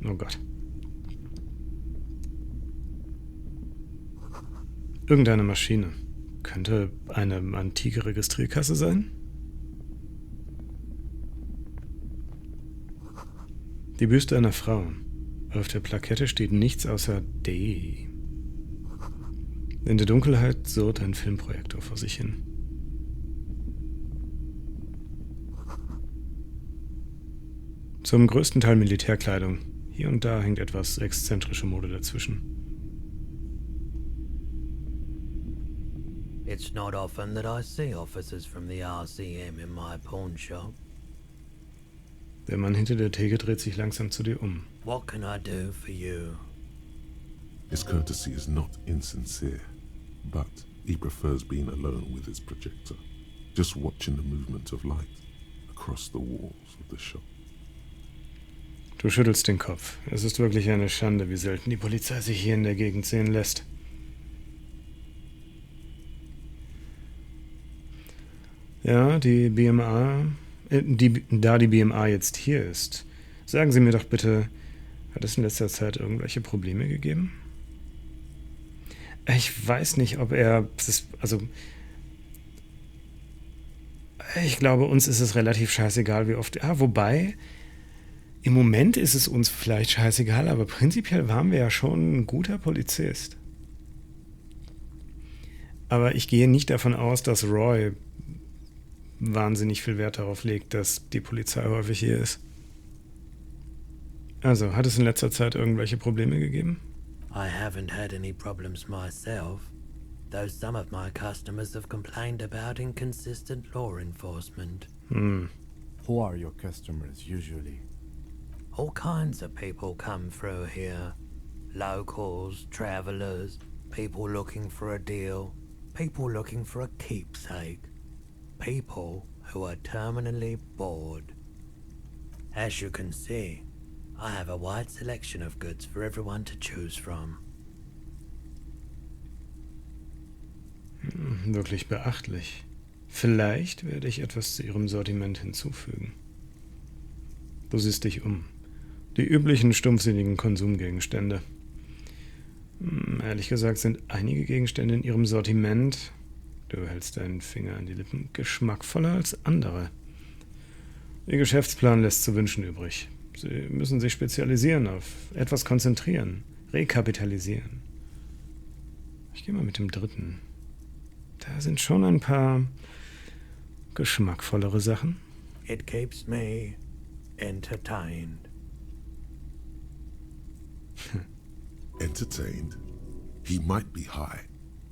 Oh Gott. Irgendeine Maschine. Könnte eine antike Registrierkasse sein? Die Büste einer Frau. Auf der Plakette steht nichts außer D. In der Dunkelheit surrt ein Filmprojektor vor sich hin. Zum größten Teil Militärkleidung. Hier und da hängt etwas exzentrische Mode dazwischen. It's not often that I see officers from the RCM in my pawn shop. Der Mann hinter der Theke dreht sich langsam zu dir um. What can I do for you? His courtesy is not insincere, but he prefers being alone with his projector, just watching the movement of light across the walls of the shop. Du schüttelst den Kopf. Es ist wirklich eine Schande, wie selten die Polizei sich hier in der Gegend sehen lässt. Ja, die BMA, da die BMA jetzt hier ist, sagen Sie mir doch bitte, hat es in letzter Zeit irgendwelche Probleme gegeben? Ich weiß nicht, ob ich glaube, uns ist es relativ scheißegal, wie oft, wobei, im Moment ist es uns vielleicht scheißegal, aber prinzipiell waren wir ja schon ein guter Polizist. Aber ich gehe nicht davon aus, dass Roy wahnsinnig viel Wert darauf legt, dass die Polizei häufig hier ist. Also, hat es in letzter Zeit irgendwelche Probleme gegeben? I haven't had any problems myself, though some of my customers have complained about inconsistent law enforcement. Who are your customers usually? All kinds of people come through here. Locals, travelers, people looking for a deal, people looking for a keepsake, people who are terminally bored. As you can see, I have a wide selection of goods for everyone to choose from. Wirklich beachtlich. Vielleicht werde ich etwas zu Ihrem Sortiment hinzufügen. Du siehst dich um. Die üblichen stumpfsinnigen Konsumgegenstände. Ehrlich gesagt sind einige Gegenstände in Ihrem Sortiment, du hältst deinen Finger an die Lippen, geschmackvoller als andere. Ihr Geschäftsplan lässt zu wünschen übrig. Sie müssen sich spezialisieren, auf etwas konzentrieren, rekapitalisieren. Ich gehe mal mit dem dritten. Da sind schon ein paar geschmackvollere Sachen. It keeps me entertained. Entertained? He might be high.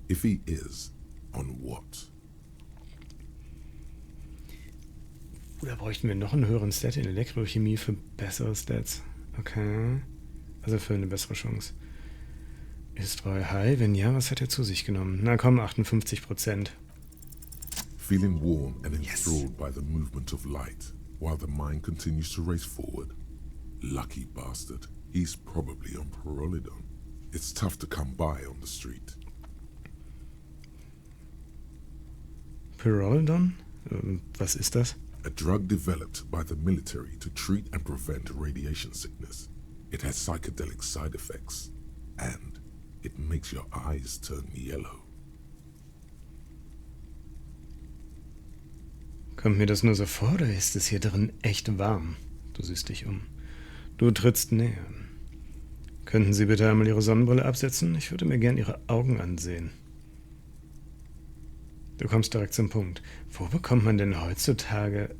If he is, on what? Oder bräuchten wir noch einen höheren Stat in Elektrochemie für bessere Stats? Okay. Also für eine bessere Chance. Ist Roy high? Wenn ja, was hat er zu sich genommen? Na komm, 58%. Feeling warm and enthralled by the movement of light, while the mind continues to race forward. Lucky bastard. He's probably on Pyrrolidon. It's tough to come by on the street. Pyrrolidon? Was ist das? A drug developed by the military to treat and prevent radiation sickness. It has psychedelic side effects, and it makes your eyes turn yellow. Kommt mir das nur so vor, oder ist es hier drin echt warm? Du siehst dich um. Du trittst näher. Könnten Sie bitte einmal Ihre Sonnenbrille absetzen? Ich würde mir gern Ihre Augen ansehen. Du kommst direkt zum Punkt. Wo bekommt man denn heutzutage...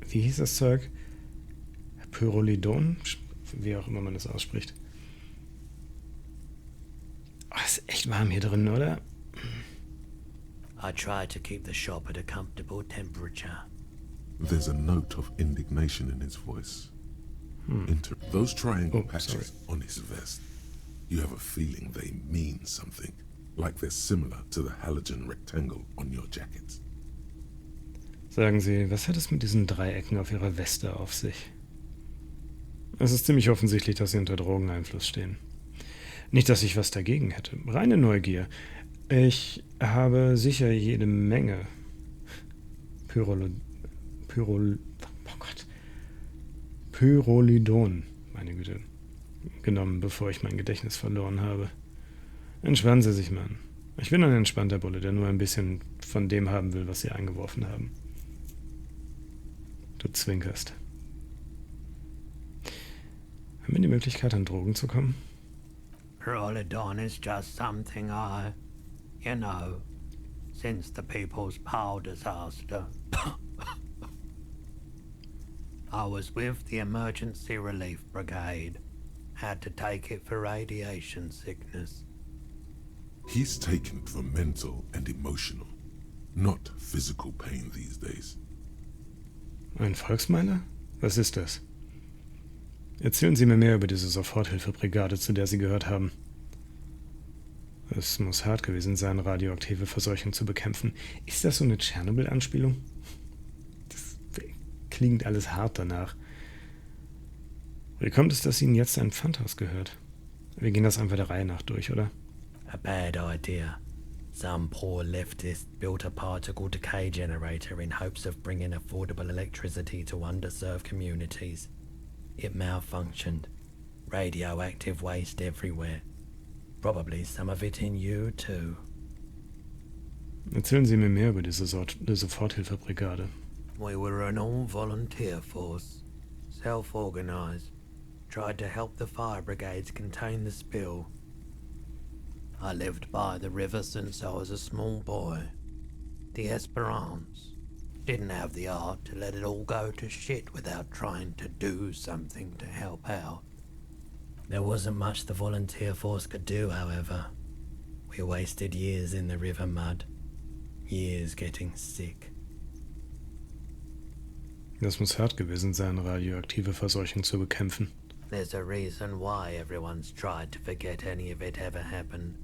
Wie hieß das Zeug? Pyrrolidon? Wie auch immer man das ausspricht. Oh, ist echt warm hier drin, oder? I try to keep the shop at a comfortable temperature. There's a note of indignation in his voice. Those triangle patches on his vest, you have a feeling they mean something, like they're similar to the halogen rectangle on your jacket. Sagen Sie, was hat es mit diesen Dreiecken auf Ihrer Weste auf sich? Es ist ziemlich offensichtlich, dass Sie unter Drogeneinfluss stehen. Nicht, dass ich was dagegen hätte. Reine Neugier. Ich habe sicher jede Menge Pyrrolidon, meine meine Güte, genommen, bevor ich mein Gedächtnis verloren habe. Entspannen Sie sich, Mann. Ich bin ein entspannter Bulle, der nur ein bisschen von dem haben will, was Sie eingeworfen haben. Du zwinkerst. Haben wir die Möglichkeit, an Drogen zu kommen? Rolodon is just something you know, since the People's Power disaster. I was with the Emergency Relief Brigade. Had to take it for radiation sickness. He's taken it for mental and emotional, not physical pain these days. Ein Volksmeiler? Was ist das? Erzählen Sie mir mehr über diese Soforthilfebrigade, zu der Sie gehört haben. Es muss hart gewesen sein, radioaktive Verseuchung zu bekämpfen. Ist das so eine Tschernobyl-Anspielung? Das klingt alles hart danach. Wie kommt es, dass Ihnen jetzt ein Pfandhaus gehört? Wir gehen das einfach der Reihe nach durch, oder? A bad idea. Some poor leftist built a particle decay generator in hopes of bringing affordable electricity to underserved communities. It malfunctioned. Radioactive waste everywhere. Probably some of it in you too. Erzählen Sie mir mehr über diese Soforthilfebrigade. We were an all-volunteer force, self-organized. Tried to help the fire brigades contain the spill. I lived by the river since I was a small boy. The Esperance. Didn't have the art to let it all go to shit without trying to do something to help out. There wasn't much the volunteer force could do, however. We wasted years in the river mud. Years getting sick. Das muss hart gewesen sein, radioaktive Verseuchung zu bekämpfen. There's a reason why everyone's tried to forget any of it ever happened,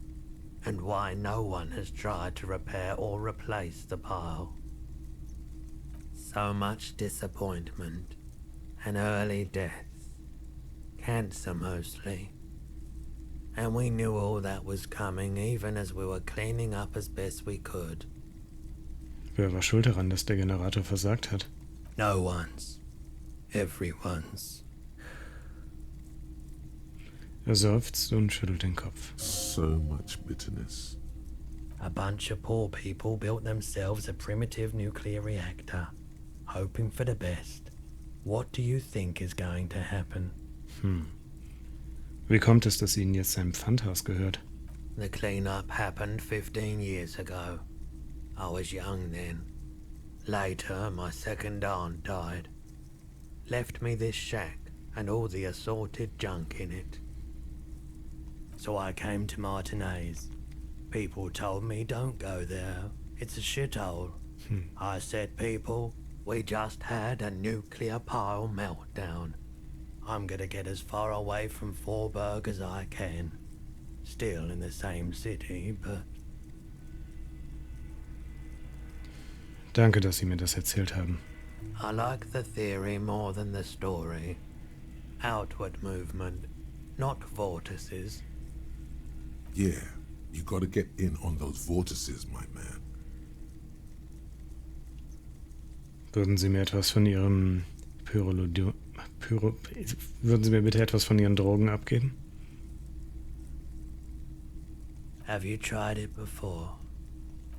and why no one has tried to repair or replace the pile. So much disappointment, and early deaths, cancer mostly. And we knew all that was coming even as we were cleaning up as best we could. Wer war schuld daran, dass der Generator versagt hat? No one's. Everyone's. Er seufzt und schüttelt den Kopf. So much bitterness. A bunch of poor people built themselves a primitive nuclear reactor, hoping for the best. What do you think is going to happen? Wie kommt es, dass Ihnen jetzt ein Pfandhaus gehört? The cleanup happened 15 years ago. I was young then. Later, my second aunt died. Left me this shack and all the assorted junk in it. So I came to Martinez. People told me don't go there. It's a shithole. I said, people, we just had a nuclear pile meltdown. I'm gonna get as far away from Vorburg as I can. Still in the same city, but... Danke, dass Sie mir das erzählt haben. I like the theory more than the story. Outward movement, not vortices. Yeah, you gotta get in on those vortices, my man. Würden Sie mir etwas von Ihrem Würden Sie mir bitte etwas von Ihren Drogen abgeben? Have you tried it before?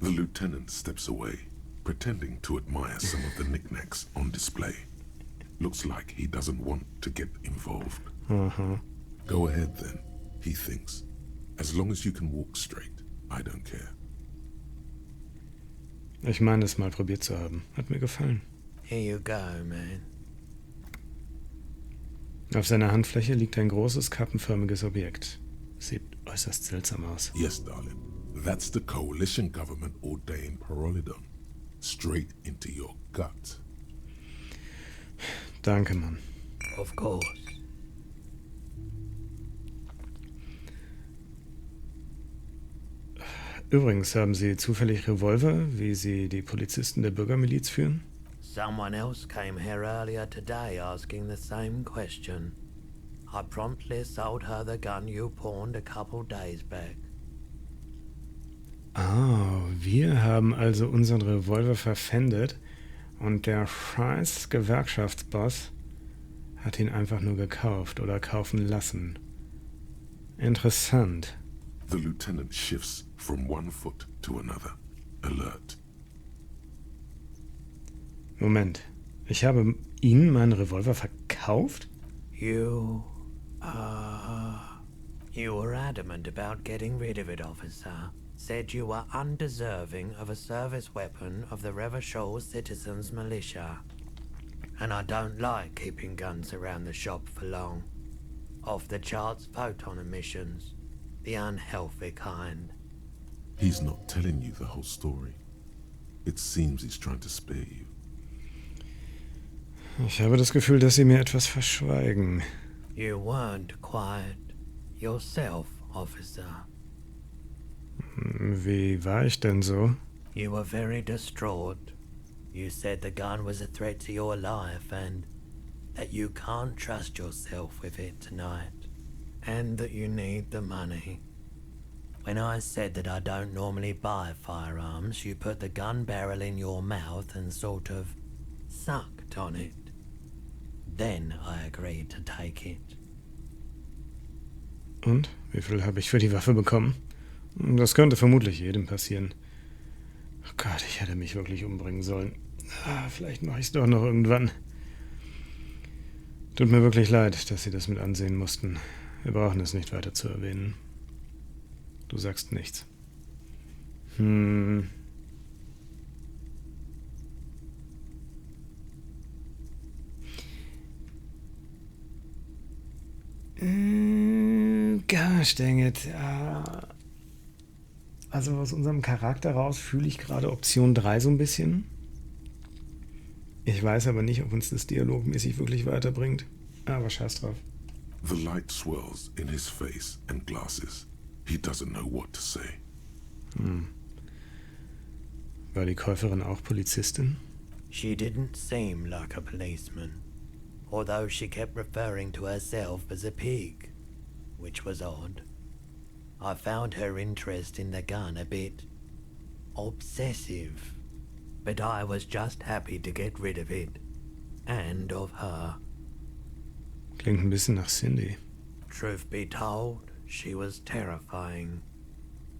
The lieutenant steps away, pretending to admire some of the knickknacks on display. Looks like he doesn't want to get involved. Go ahead then, he thinks. As long as you can walk straight, I don't care. Ich meine, es mal probiert zu haben. Hat mir gefallen. Here you go, man. Auf seiner Handfläche liegt ein großes, kappenförmiges Objekt. Sieht äußerst seltsam aus. Yes, darling. That's the coalition government ordained Parolidon. Straight into your gut. Danke, Mann. Of course. Übrigens, haben Sie zufällig Revolver, wie Sie die Polizisten der Bürgermiliz führen? Someone else came here earlier today asking the same question. I promptly sold her the gun you pawned a couple days back. Ah, wir haben also unseren Revolver verpfändet und der scheiß Gewerkschaftsboss hat ihn einfach nur gekauft oder kaufen lassen. Interessant. The lieutenant shifts from one foot to another, alert. Moment. Ich habe Ihnen meinen Revolver verkauft? You were adamant about getting rid of it, officer. Said you were undeserving of a service weapon of the Revachol Citizens Militia. And I don't like keeping guns around the shop for long. Off the charts photon emissions. The unhealthy kind. He's not telling you the whole story. It seems he's trying to spare you. Ich habe das Gefühl, dass Sie mir etwas verschweigen. You weren't quiet yourself, officer. Wie war ich denn so? You were very distraught. You said the gun was a threat to your life and that you can't trust yourself with it tonight. And that you need the money. When I said that I don't normally buy firearms, you put the gun barrel in your mouth and sort of sucked on it. Then I agreed to take it. Und? Wie viel habe ich für die Waffe bekommen? Das könnte vermutlich jedem passieren. Oh Gott, ich hätte mich wirklich umbringen sollen. Vielleicht mache ich es doch noch irgendwann. Tut mir wirklich leid, dass Sie das mit ansehen mussten. Wir brauchen es nicht weiter zu erwähnen. Du sagst nichts. Gosh, dang it. Also aus unserem Charakter raus fühle ich gerade Option 3 so ein bisschen. Ich weiß aber nicht, ob uns das dialogmäßig wirklich weiterbringt. Aber scheiß drauf. The light swirls in his face and glasses. He doesn't know what to say. War die Käuferin auch Polizistin? She didn't seem like a policeman, although she kept referring to herself as a pig, which was odd. I found her interest in the gun a bit obsessive, but I was just happy to get rid of it, and of her. Klingt ein bisschen nach Cindy. Truth be told, she was terrifying.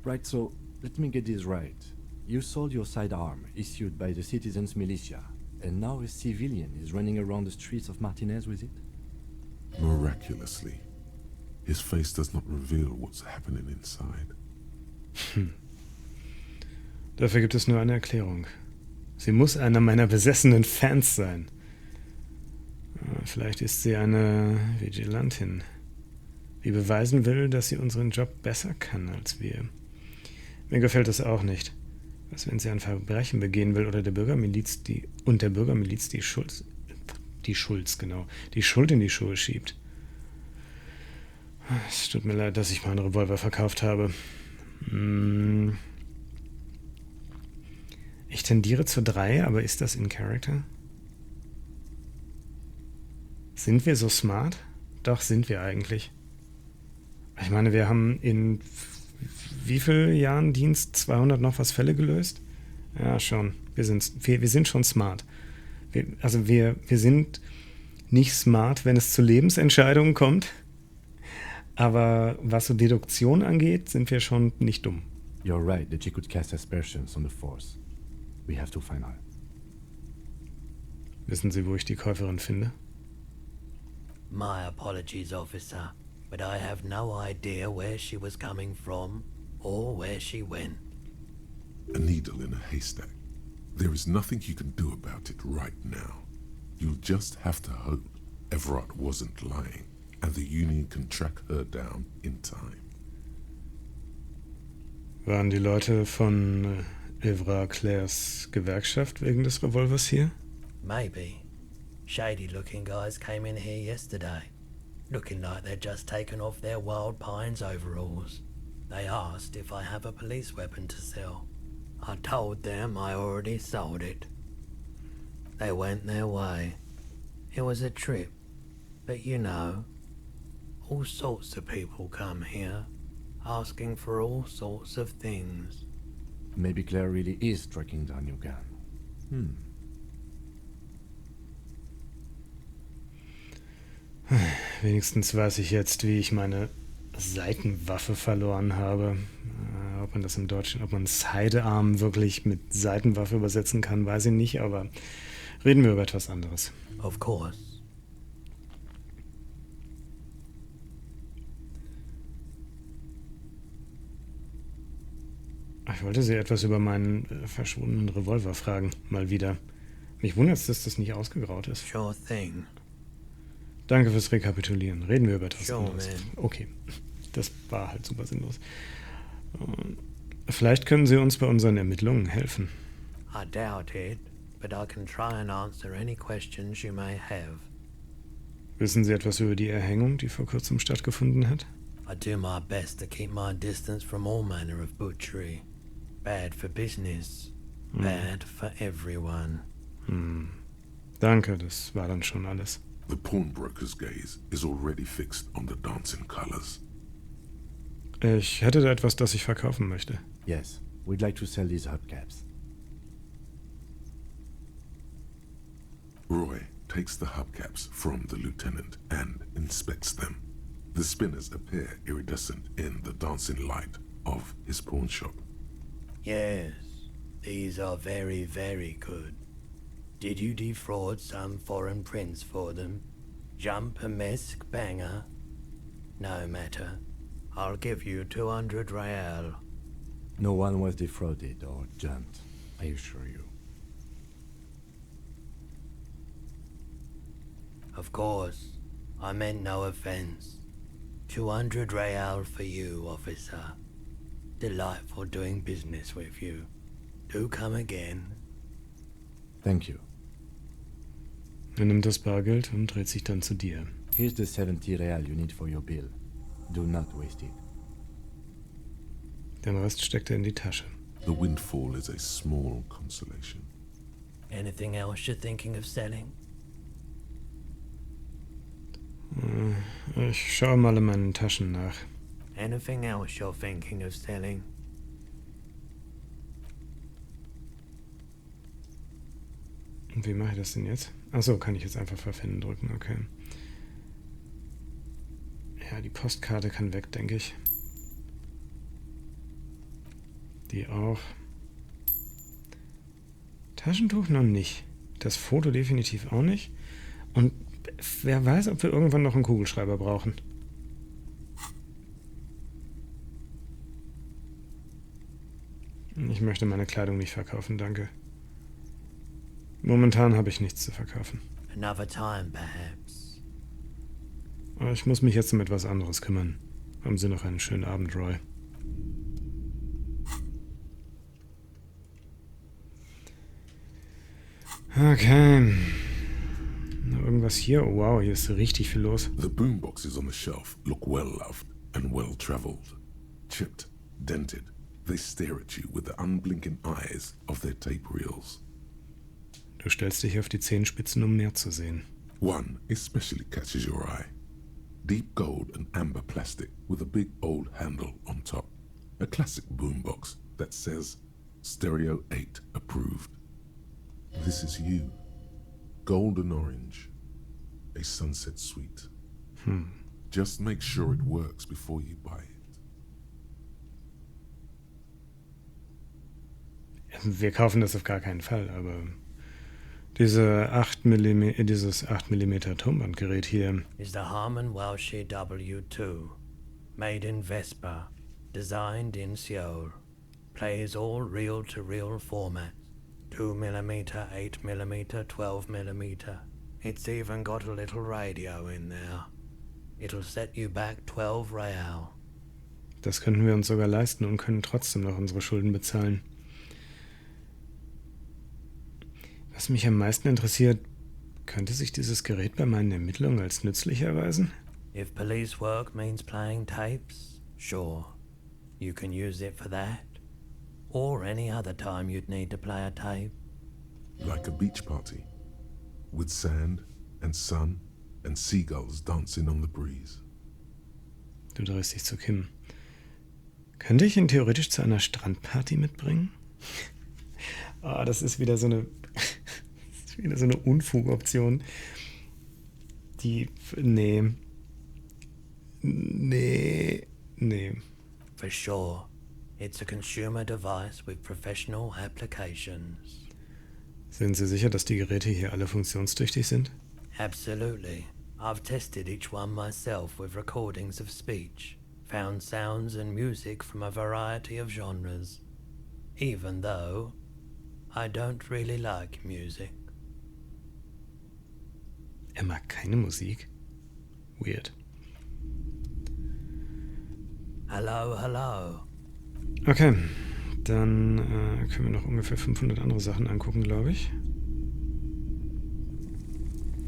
Right, so let me get this right. You sold your sidearm, issued by the Citizens Militia, and now a civilian is running around the streets of Martinez with it? Miraculously, his face does not reveal what's happening inside. Dafür gibt es nur eine Erklärung. Sie muss einer meiner besessenen Fans sein. Vielleicht ist sie eine Vigilantin, die beweisen will, dass sie unseren Job besser kann als wir. Mir gefällt das auch nicht. Was, wenn sie ein Verbrechen begehen will oder der Bürgermiliz die Schuld in die Schuhe schiebt. Es tut mir leid, dass ich meinen Revolver verkauft habe. Ich tendiere zur 3, aber ist das in Character? Sind wir so smart? Doch, sind wir eigentlich. Ich meine, wir haben in wie vielen Jahren Dienst 200 noch was Fälle gelöst? Ja, schon. Wir sind schon smart. Wir sind nicht smart, wenn es zu Lebensentscheidungen kommt. Aber was so Deduktion angeht, sind wir schon nicht dumm. You're right that she could cast aspersions on the Force. We have to find her. Wissen Sie, wo ich die Käuferin finde? My apologies, officer, but I have no idea where she was coming from or where she went. A needle in a haystack. There is nothing you can do about it right now. You'll just have to hope Everard wasn't lying and the Union can track her down in time. Waren die Leute von Evra Claires Gewerkschaft wegen des Revolvers hier? Maybe. Shady-looking guys came in here yesterday, looking like they'd just taken off their Wild Pines overalls. They asked if I have a police weapon to sell. I told them I already sold it. They went their way. It was a trip, but you know, all sorts of people come here, asking for all sorts of things. Maybe Claire really is tracking down your gun. Wenigstens weiß ich jetzt, wie ich meine Seitenwaffe verloren habe. Ob man das im Deutschen, ob man Sidearm wirklich mit Seitenwaffe übersetzen kann, weiß ich nicht, aber reden wir über etwas anderes. Of course. Ich wollte Sie etwas über meinen verschwundenen Revolver fragen, mal wieder. Mich wundert es, dass das nicht ausgegraut ist. Sure thing. Danke fürs Rekapitulieren. Reden wir über etwas Sure, anderes. man. Okay, das war halt super sinnlos. Vielleicht können Sie uns bei unseren Ermittlungen helfen. I doubt it, but I can try and answer any questions you may have. Wissen Sie etwas über die Erhängung, die vor kurzem stattgefunden hat? I do my best to keep my distance from all manner of butchery. Bad for business. Bad for everyone. Danke, das war dann schon alles. The pawnbroker's gaze is already fixed on the dancing colors. Ich hätte da etwas, das ich verkaufen möchte. Yes, we'd like to sell these hubcaps. Roy takes the hubcaps from the lieutenant and inspects them. The spinners appear iridescent in the dancing light of his pawn shop. Yes, these are very, very good. Did you defraud some foreign prince for them? Jump-a-mesque banger? No matter. I'll give you 200 real. No one was defrauded or jumped, I assure you. Of course, I meant no offense. 200 real for you, officer. Delightful doing business with you. Do come again. Thank you. Er nimmt das Bargeld und dreht sich dann zu dir. Here's the 70 real you need for your bill. Do not waste it. Den Rest steckt er in die Tasche. The windfall is a small consolation. Anything else you're thinking of selling? Ich schaue mal in meinen Taschen nach. Anything else you're thinking of selling? Und wie mache ich das denn jetzt? Achso, kann ich jetzt einfach verfinden drücken, okay. Ja, die Postkarte kann weg, denke ich. Die auch. Taschentuch noch nicht. Das Foto definitiv auch nicht. Und wer weiß, ob wir irgendwann noch einen Kugelschreiber brauchen. Ich möchte meine Kleidung nicht verkaufen, danke. Momentan habe ich nichts zu verkaufen. Another time, perhaps. Aber ich muss mich jetzt um etwas anderes kümmern. Haben Sie noch einen schönen Abend, Roy. Okay. Irgendwas hier? Oh, wow, hier ist richtig viel los. The boomboxes on the shelf look well loved and well traveled. Chipped, dented, they stare at you with the unblinking eyes of their tape reels. Du stellst dich auf die Zehenspitzen, um mehr zu sehen. One especially catches your eye. Deep gold and amber plastic with a big old handle on top. A classic boombox that says Stereo 8 approved. This is you. Golden orange. A sunset suite. Just make sure it works before you buy it. Wir kaufen das auf gar keinen Fall, aber dieses 8 mm Tonbandgerät hier. Is the Harman Welshie W2. Made in Vespa. Designed in Seoul. Plays all reel-to-reel formats. 2mm, 8mm, 12mm. It's even got a little radio in there. It'll set you back 12 real. Das könnten wir uns sogar leisten und können trotzdem noch unsere Schulden bezahlen. Was mich am meisten interessiert, könnte sich dieses Gerät bei meinen Ermittlungen als nützlich erweisen? If police work means playing tapes, sure. You can use it for that. Or any other time you'd need to play a tape. Like a beach party. With sand and sun and seagulls dancing on the breeze. Du drehst dich zu Kim. Könnte ich ihn theoretisch zu einer Strandparty mitbringen? Das ist wieder so eine Unfugoption. Nee. Nee. For sure. It's a consumer device with professional applications. Sind Sie sicher, dass die Geräte hier alle funktionstüchtig sind? Absolutely. I've tested each one myself with recordings of speech, found sounds and music from a variety of genres, even though I don't really like music. Er mag keine Musik? Weird. Hello, hello. Okay, dann können wir noch ungefähr 500 andere Sachen angucken, glaube ich.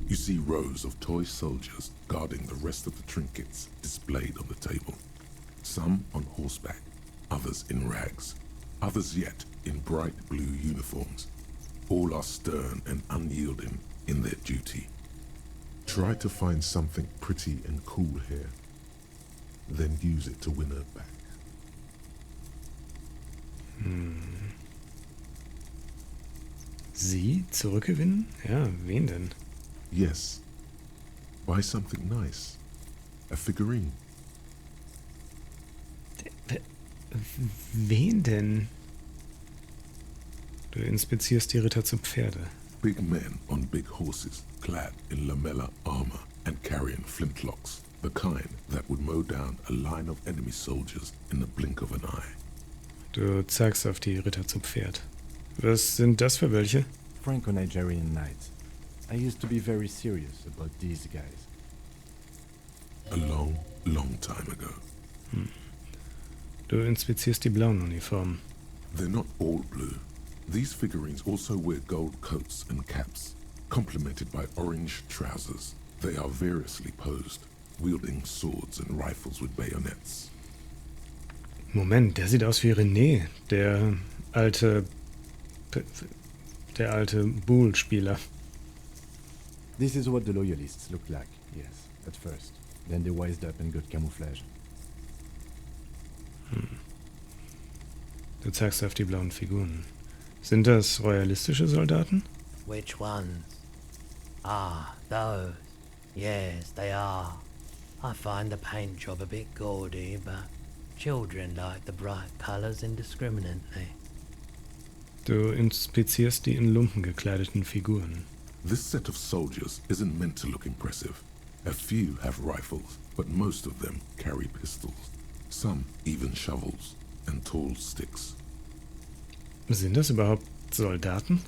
You see rows of toy soldiers guarding the rest of the trinkets displayed on the table. Some on horseback, others in rags, others yet in bright blue uniforms. All are stern and unyielding in their duty. Try to find something pretty and cool here, then use it to win her back. Sie zurückgewinnen? Ja, wen denn? Yes, buy something nice. A figurine. Wen denn? Du inspizierst die Ritter zu Pferde. Big men on big horses, clad in lamella armor and carrying flintlocks, the kind that would mow down a line of enemy soldiers in the blink of an eye. Du zeigst auf die Ritter zu Pferd. Was sind das für welche? Franco-Nigerian knights. I used to be very serious about these guys. A long, long time ago. Du inspizierst die blauen Uniformen. They're not all blue. These figurines also wear gold coats and caps, complemented by orange trousers. They are variously posed, wielding swords and rifles with bayonets. Moment, der sieht aus wie René, der alte Bull-Spieler. This is what the loyalists look like, yes, at first. Then they wised up and got camouflage. Du zeigst auf die blauen Figuren. Sind das royalistische Soldaten? Which ones? Ah, those. Yes, they are. I find the paint job a bit gaudy, but children like the bright colors indiscriminately. Du inspizierst die in Lumpen gekleideten Figuren. This set of soldiers isn't meant to look impressive. A few have rifles, but most of them carry pistols. Some even shovels and tall sticks. Sind das überhaupt Soldaten?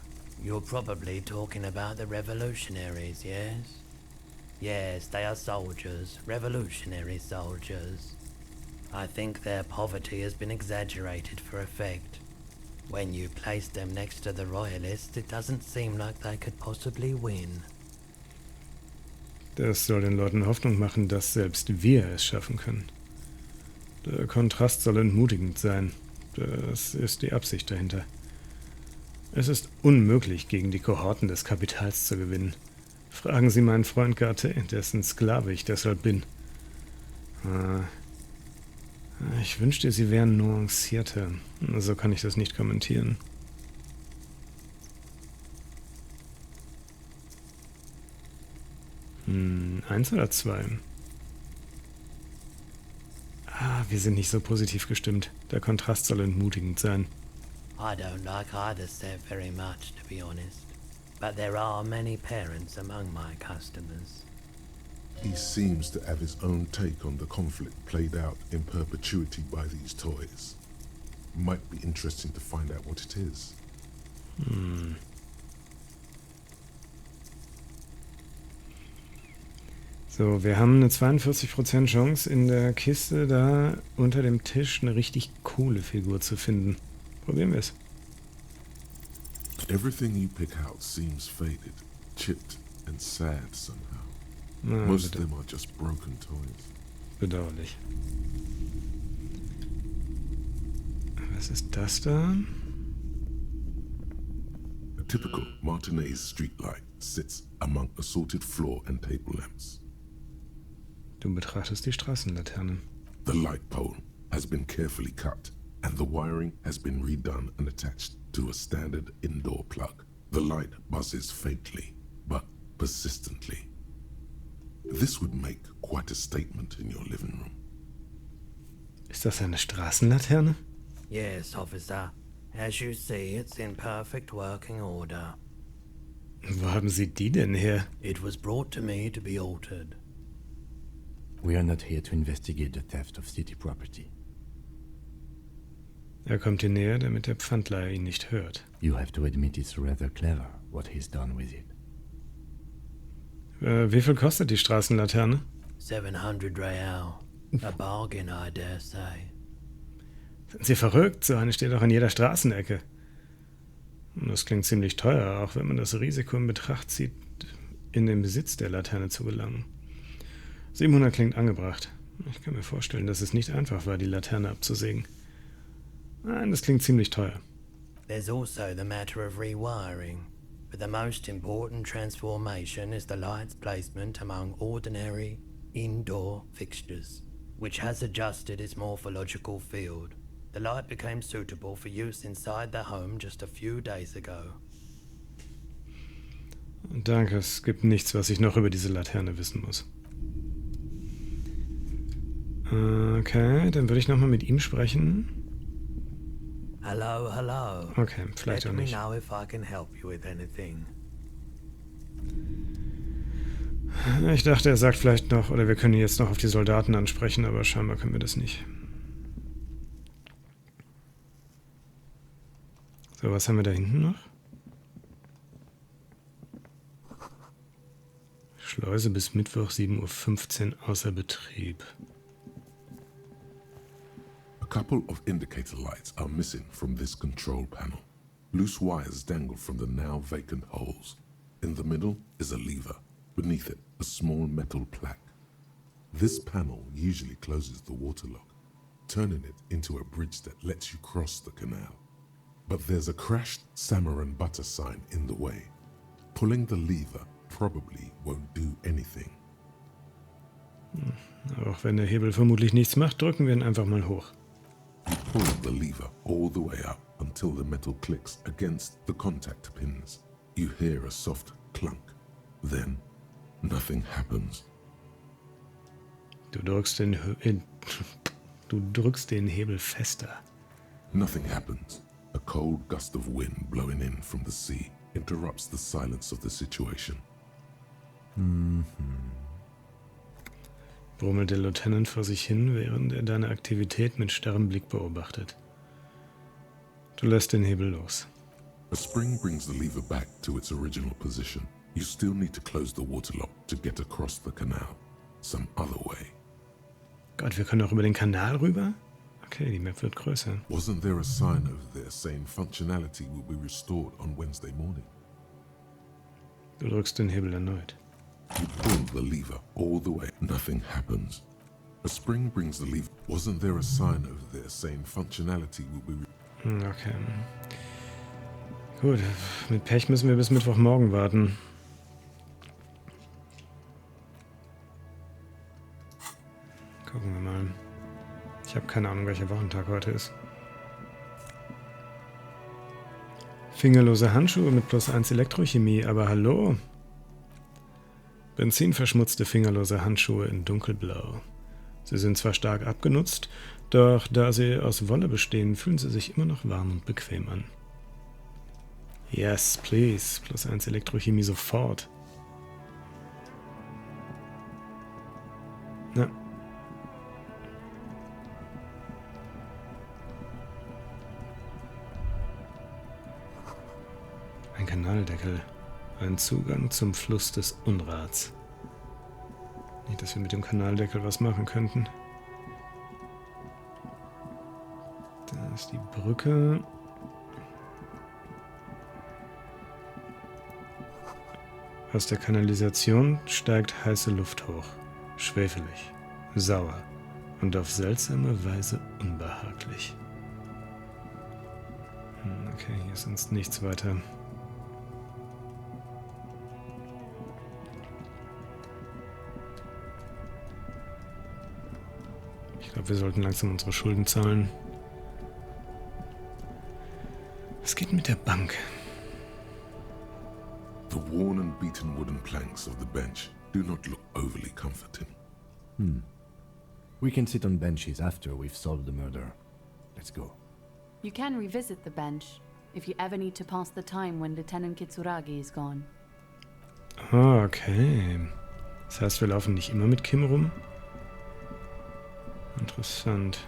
You're probably talking about the revolutionaries, yes? Yes, they are soldiers, revolutionary soldiers. I think their poverty has been exaggerated for effect. When you place them next to the royalists, it doesn't seem like they could possibly win. Das soll den Leuten Hoffnung machen, dass selbst wir es schaffen können. Der Kontrast soll entmutigend sein. Das ist die Absicht dahinter. Es ist unmöglich, gegen die Kohorten des Kapitals zu gewinnen. Fragen Sie meinen Freund Garte, dessen Sklave ich deshalb bin. Ich wünschte, Sie wären nuancierter. So kann ich das nicht kommentieren. Eins oder zwei? Wir sind nicht so positiv gestimmt. Der Kontrast soll entmutigend sein. I don't like either set very much, to be honest. But there are many parents among my customers. He seems to have his own take on the conflict played out in perpetuity by these toys. Might be interesting to find out what it is. So, wir haben eine 42% Chance, in der Kiste da unter dem Tisch eine richtig coole Figur zu finden. Probieren wir es. Everything you pick out seems faded, chipped and sad somehow. Most of them are just broken toys. Bedauerlich. Was ist das da? A typical Martinez streetlight sits among assorted floor and table lamps. Du betrachtest die Straßenlaterne. The light pole has been carefully cut, and the wiring has been redone and attached to a standard indoor plug. The light buzzes faintly, but persistently. This would make quite a statement in your living room. Ist das eine Straßenlaterne? Yes, officer. As you see, it's in perfect working order. Wo haben Sie die denn her? It was brought to me to be altered. We are not here to investigate the theft of city property. Er kommt hier näher, damit der Pfandleiher ihn nicht hört. You have to admit it's rather clever what he's done with it. Wie viel kostet die Straßenlaterne? 700 Real. A bargain, I dare say. Sind Sie verrückt? So eine steht auch an jeder Straßenecke. Und das klingt ziemlich teuer, auch wenn man das Risiko in Betracht zieht, in den Besitz der Laterne zu gelangen. 700 klingt angebracht. Ich kann mir vorstellen, dass es nicht einfach war, die Laterne abzusägen. Nein, das klingt ziemlich teuer. There's also the matter of rewiring. But the most important transformation is the light's placement among ordinary indoor fixtures, which has adjusted its morphological field. The light became suitable for use inside the home just a few days ago. Danke, es gibt nichts, was ich noch über diese Laterne wissen muss. Okay, dann würde ich nochmal mit ihm sprechen. Hello, hello. Okay, vielleicht auch Let me nicht. know if I can help you with anything. Ich dachte, er sagt vielleicht noch, oder wir können ihn jetzt noch auf die Soldaten ansprechen, aber scheinbar können wir das nicht. So, was haben wir da hinten noch? Schleuse bis Mittwoch 7:15 Uhr außer Betrieb. A couple of indicator lights are missing from this control panel. Loose wires dangle from the now vacant holes. In the middle is a lever. Beneath it, a small metal plaque. This panel usually closes the water lock, turning it into a bridge that lets you cross the canal. But there's a crashed salmon and butter sign in the way. Pulling the lever probably won't do anything. Auch wenn der Hebel vermutlich nichts macht, drücken wir ihn einfach mal hoch. You pull the lever all the way up until the metal clicks against the contact pins. You hear a soft clunk. Then, nothing happens. Du drückst den Hebel fester. Nothing happens. A cold gust of wind blowing in from the sea interrupts the silence of the situation. Brummelt der Lieutenant vor sich hin, während er deine Aktivität mit starrem Blick beobachtet. Du lässt den Hebel los. A spring brings the lever back to its original position. You still need to close the water lock to get across the canal. Some other way. Gott, wir können auch über den Kanal rüber? Okay, die Map wird größer. Wasn't there a sign over there saying functionality will be restored on Wednesday morning? Du drückst den Hebel erneut. You pull the lever all the way. Nothing happens. A spring brings the lever. Wasn't there a sign over there saying functionality will be... Okay. Gut, mit Pech müssen wir bis Mittwochmorgen warten. Gucken wir mal. Ich habe keine Ahnung, welcher Wochentag heute ist. Fingerlose Handschuhe mit +1 Elektrochemie, aber hallo? Benzinverschmutzte fingerlose Handschuhe in dunkelblau. Sie sind zwar stark abgenutzt, doch da sie aus Wolle bestehen, fühlen sie sich immer noch warm und bequem an. Yes, please. +1 Elektrochemie sofort. Na. Ein Kanaldeckel. Ein Zugang zum Fluss des Unrats. Nicht, dass wir mit dem Kanaldeckel was machen könnten. Da ist die Brücke. Aus der Kanalisation steigt heiße Luft hoch. Schwefelig, sauer und auf seltsame Weise unbehaglich. Okay, hier ist sonst nichts weiter. Ich glaube, wir sollten langsam unsere Schulden zahlen. Was geht mit der Bank? The worn and beaten wooden planks of the bench do not look overly comforting. We can sit on benches after we've solved the murder. Let's go. You can revisit the bench if you ever need to pass the time when Lieutenant Kitsuragi is gone. Okay. Das heißt, wir laufen nicht immer mit Kim rum? Interessant.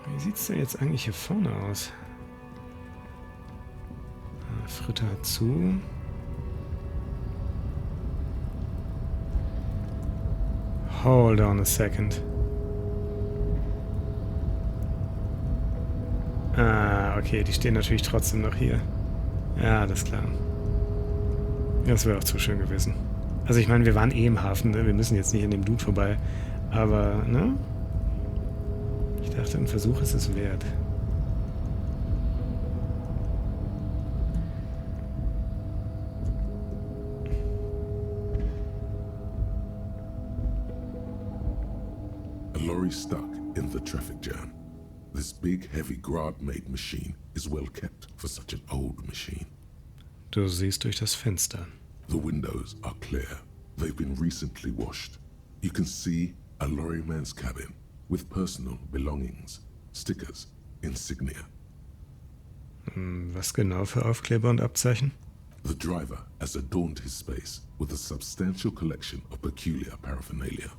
Wie sieht's denn jetzt eigentlich hier vorne aus? Fritte hat zu. Hold on a second. Okay, die stehen natürlich trotzdem noch hier. Ja, das ist klar. Das wäre auch zu schön gewesen. Also ich meine, wir waren eh im Hafen, ne? Wir müssen jetzt nicht an dem Dude vorbei. Aber, ne? Ich dachte, ein Versuch ist es wert. A lorry stuck in the traffic jam. This big, heavy, grad-made machine is well kept for such an old machine. Du siehst durch das Fenster. The windows are clear. They've been recently washed. You can see a lorryman's cabin with personal belongings, stickers, insignia. Was genau für Aufkleber und Abzeichen? The driver has adorned his space with a substantial collection of peculiar paraphernalia.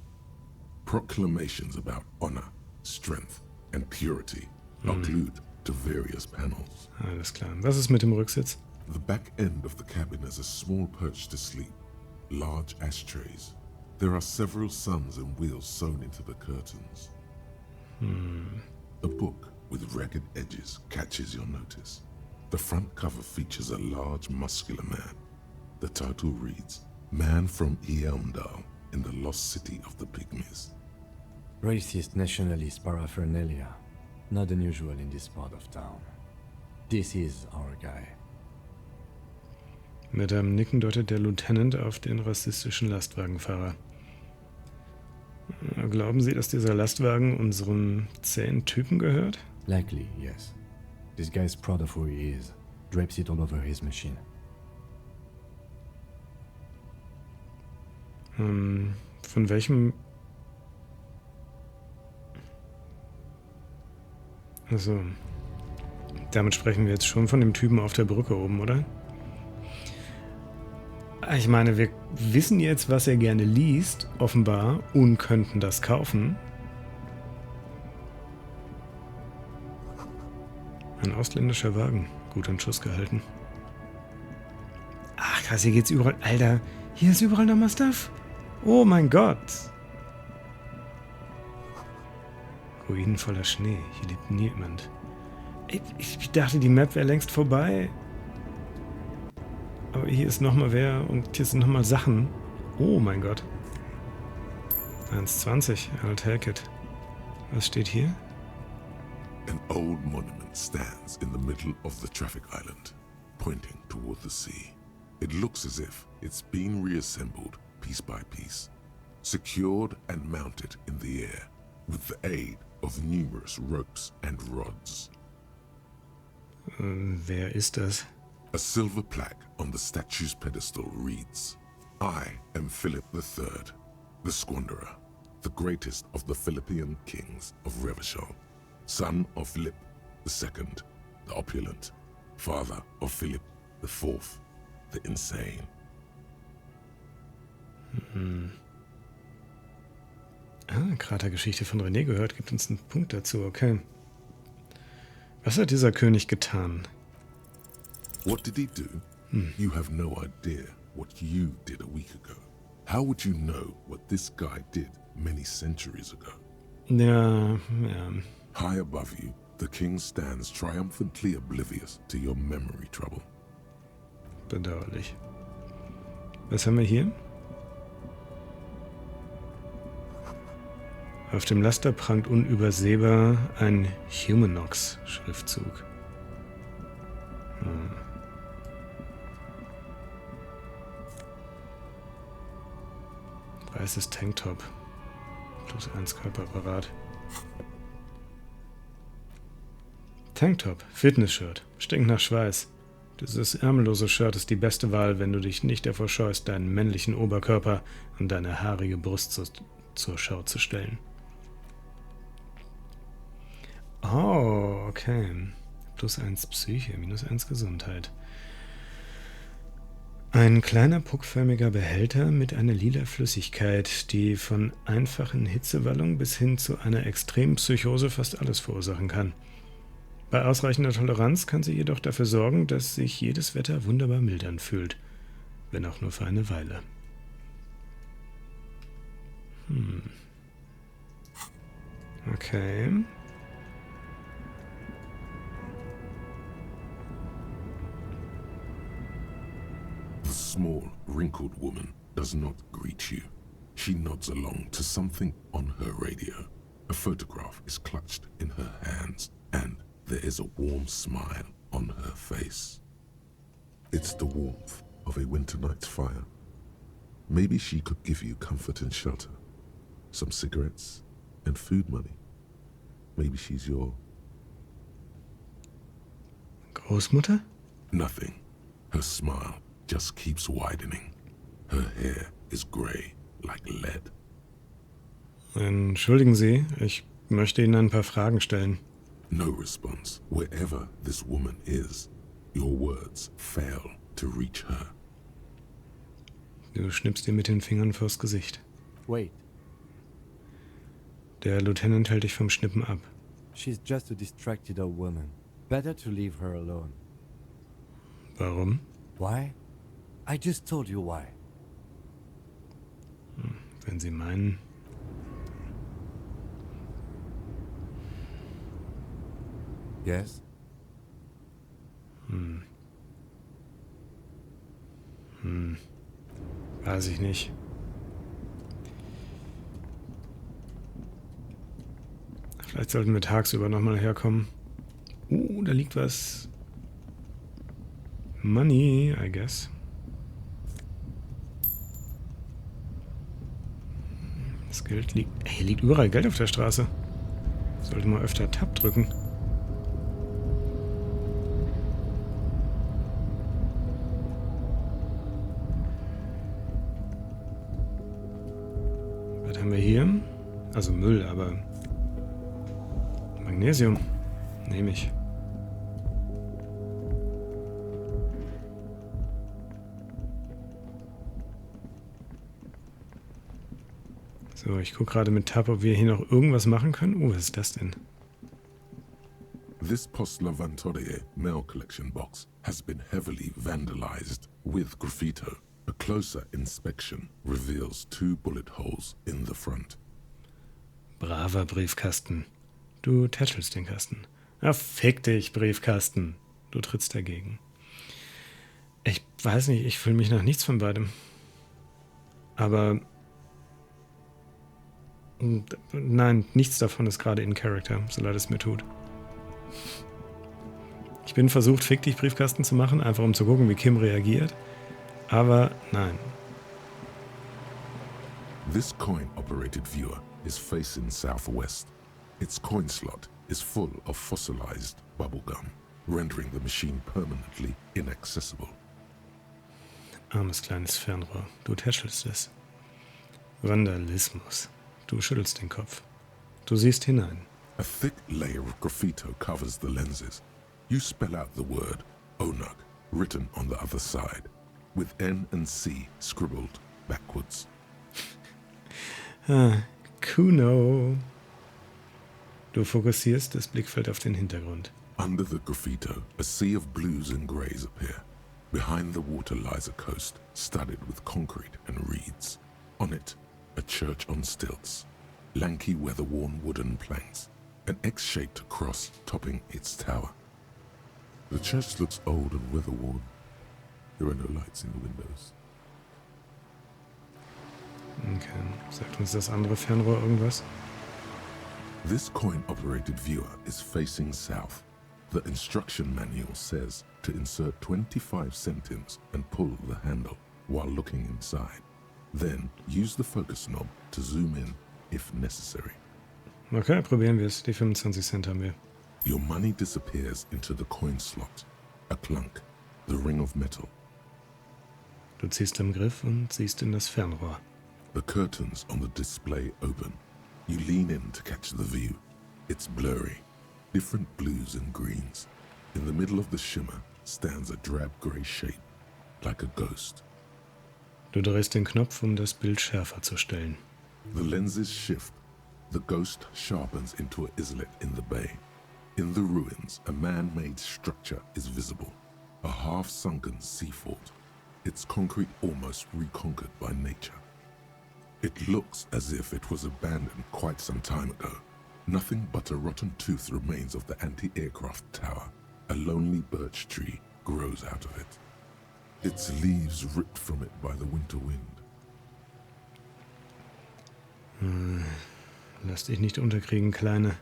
Proclamations about honor, strength, and purity are glued to various panels. Alles klar. Was ist mit dem Rücksitz? The back end of the cabin has a small perch to sleep, large ashtrays. There are several suns and wheels sewn into the curtains. A book with ragged edges catches your notice. The front cover features a large, muscular man. The title reads, Man from Eamdal in the Lost City of the Pygmies. Racist nationalist paraphernalia. Not unusual in this part of town. This is our guy. Mit einem Nicken deutet der Lieutenant auf den rassistischen Lastwagenfahrer. Glauben Sie, dass dieser Lastwagen unserem zähen Typen gehört? Likely, yes. This guy's proud of who he is. Drapes it all over his machine. Von welchem... Also, damit sprechen wir jetzt schon von dem Typen auf der Brücke oben, oder? Ich meine, wir wissen jetzt, was er gerne liest, offenbar, und könnten das kaufen. Ein ausländischer Wagen, gut in Schuss gehalten. Ach krass, hier geht's überall... Alter, hier ist überall nochmal Stuff. Oh mein Gott. Ruinen voller Schnee, hier lebt niemand. Ich dachte, die Map wäre längst vorbei. Aber hier ist nochmal wer und hier sind nochmal Sachen. Oh mein Gott. 1,20, I'll take it. Was steht hier? An old monument stands in the middle of the traffic island, pointing toward the sea. It looks as if it's been reassembled piece by piece, secured and mounted in the air with the aid of numerous ropes and rods. Wer ist das? A silver plaque on the statue's pedestal reads, I am Philip III, the Squanderer, the greatest of the Philippian kings of Revachol, son of Philip II, the opulent, father of Philip IV, the insane. Kratergeschichte von René gehört, gibt uns einen Punkt dazu, okay. Was hat dieser König getan? What did he do? You have no idea what you did a week ago. How would you know what this guy did many centuries ago? Ja. High above you, the king stands triumphantly oblivious to your memory trouble. Bedauerlich. Was haben wir hier? Auf dem Laster prangt unübersehbar ein Humanox-Schriftzug. Weißes Tanktop. +1 Körperapparat. Tanktop, Fitnessshirt, stinkt nach Schweiß. Dieses ärmellose Shirt ist die beste Wahl, wenn du dich nicht davor scheust, deinen männlichen Oberkörper und deine haarige Brust zur Schau zu stellen. Oh, okay. +1 Psyche, -1 Gesundheit. Ein kleiner puckförmiger Behälter mit einer lila Flüssigkeit, die von einfachen Hitzewallungen bis hin zu einer extremen Psychose fast alles verursachen kann. Bei ausreichender Toleranz kann sie jedoch dafür sorgen, dass sich jedes Wetter wunderbar mild anfühlt, wenn auch nur für eine Weile. Okay. The small, wrinkled woman does not greet you. She nods along to something on her radio. A photograph is clutched in her hands, and there is a warm smile on her face. It's the warmth of a winter night's fire. Maybe she could give you comfort and shelter, some cigarettes and food money. Maybe she's your... Großmutter? Nothing. Her smile just keeps widening. Her hair is grey like lead. Entschuldigen Sie, ich möchte Ihnen ein paar Fragen stellen. No response. Wherever this woman is, your words fail to reach her. Du schnippst ihr mit den Fingern vors Gesicht. Wait, Der Lieutenant hält dich vom Schnippen ab. she's just a distracted old woman. Better to leave her alone. Warum? Why? I just told you why. Wenn Sie meinen... Yes? Weiß ich nicht. Vielleicht sollten wir tagsüber nochmal herkommen. Da liegt was. Money, I guess. Das Geld liegt... Hier liegt überall Geld auf der Straße. Sollte mal öfter Tab drücken. Was haben wir hier? Also Müll, aber... Magnesium. Nehme ich. So, ich gucke gerade mit Tab, ob wir hier noch irgendwas machen können. Was ist das denn? This Postlavantorie mail collection box has been heavily vandalized with graffito. A closer inspection reveals 2 bullet holes in the front. Braver Briefkasten. Du tätschelst den Kasten. Ah, fick dich, Briefkasten. Du trittst dagegen. Ich weiß nicht, ich fühle mich nach nichts von beidem. Aber... Nein, nichts davon ist gerade in Character, so leid es mir tut. Ich bin versucht, Fick dich Briefkasten zu machen, einfach um zu gucken, wie Kim reagiert. Aber nein. This coin-operated viewer is facing southwest. Its coin slot is full of fossilized bubblegum, rendering the machine permanently inaccessible. Armes kleines Fernrohr, du tätschelst es. Vandalismus. Du schüttelst den Kopf. Du siehst hinein. A thick layer of graffito covers the lenses. You spell out the word Onug, written on the other side, with N and C scribbled backwards. Kuno. Du fokussierst das Blickfeld auf den Hintergrund. Under the graffito, a sea of blues and greys appear. Behind the water lies a coast, studded with concrete and reeds. On it, a church on stilts, lanky weather-worn wooden planks, an X-shaped cross topping its tower. The church looks old and weather-worn. There are no lights in the windows. Okay. Sagt uns das andere Fernrohr irgendwas? This coin-operated viewer is facing south. The instruction manual says to insert 25 centimes and pull the handle while looking inside. Then use the focus knob to zoom in if necessary. Okay, probieren wir es. Die 25 Cent haben wir. Your money disappears into the coin slot. A clunk. the ring of metal. Du ziehst am Griff und siehst in das Fernrohr. The curtains on the display open. You lean in to catch the view. It's blurry, different blues and greens. In the middle of the shimmer stands a drab grey shape, like a ghost. Du drehst den Knopf, um das Bild schärfer zu stellen. The lenses shift. The ghost sharpens into an islet in the bay. In the ruins, a man-made structure is visible. A half-sunken sea fort. Its concrete almost reconquered by nature. It looks as if it was abandoned quite some time ago. Nothing but a rotten tooth remains of the anti-aircraft tower. A lonely birch tree grows out of it. Its leaves ripped from it by the winter wind. Lass dich nicht unterkriegen, Kleine.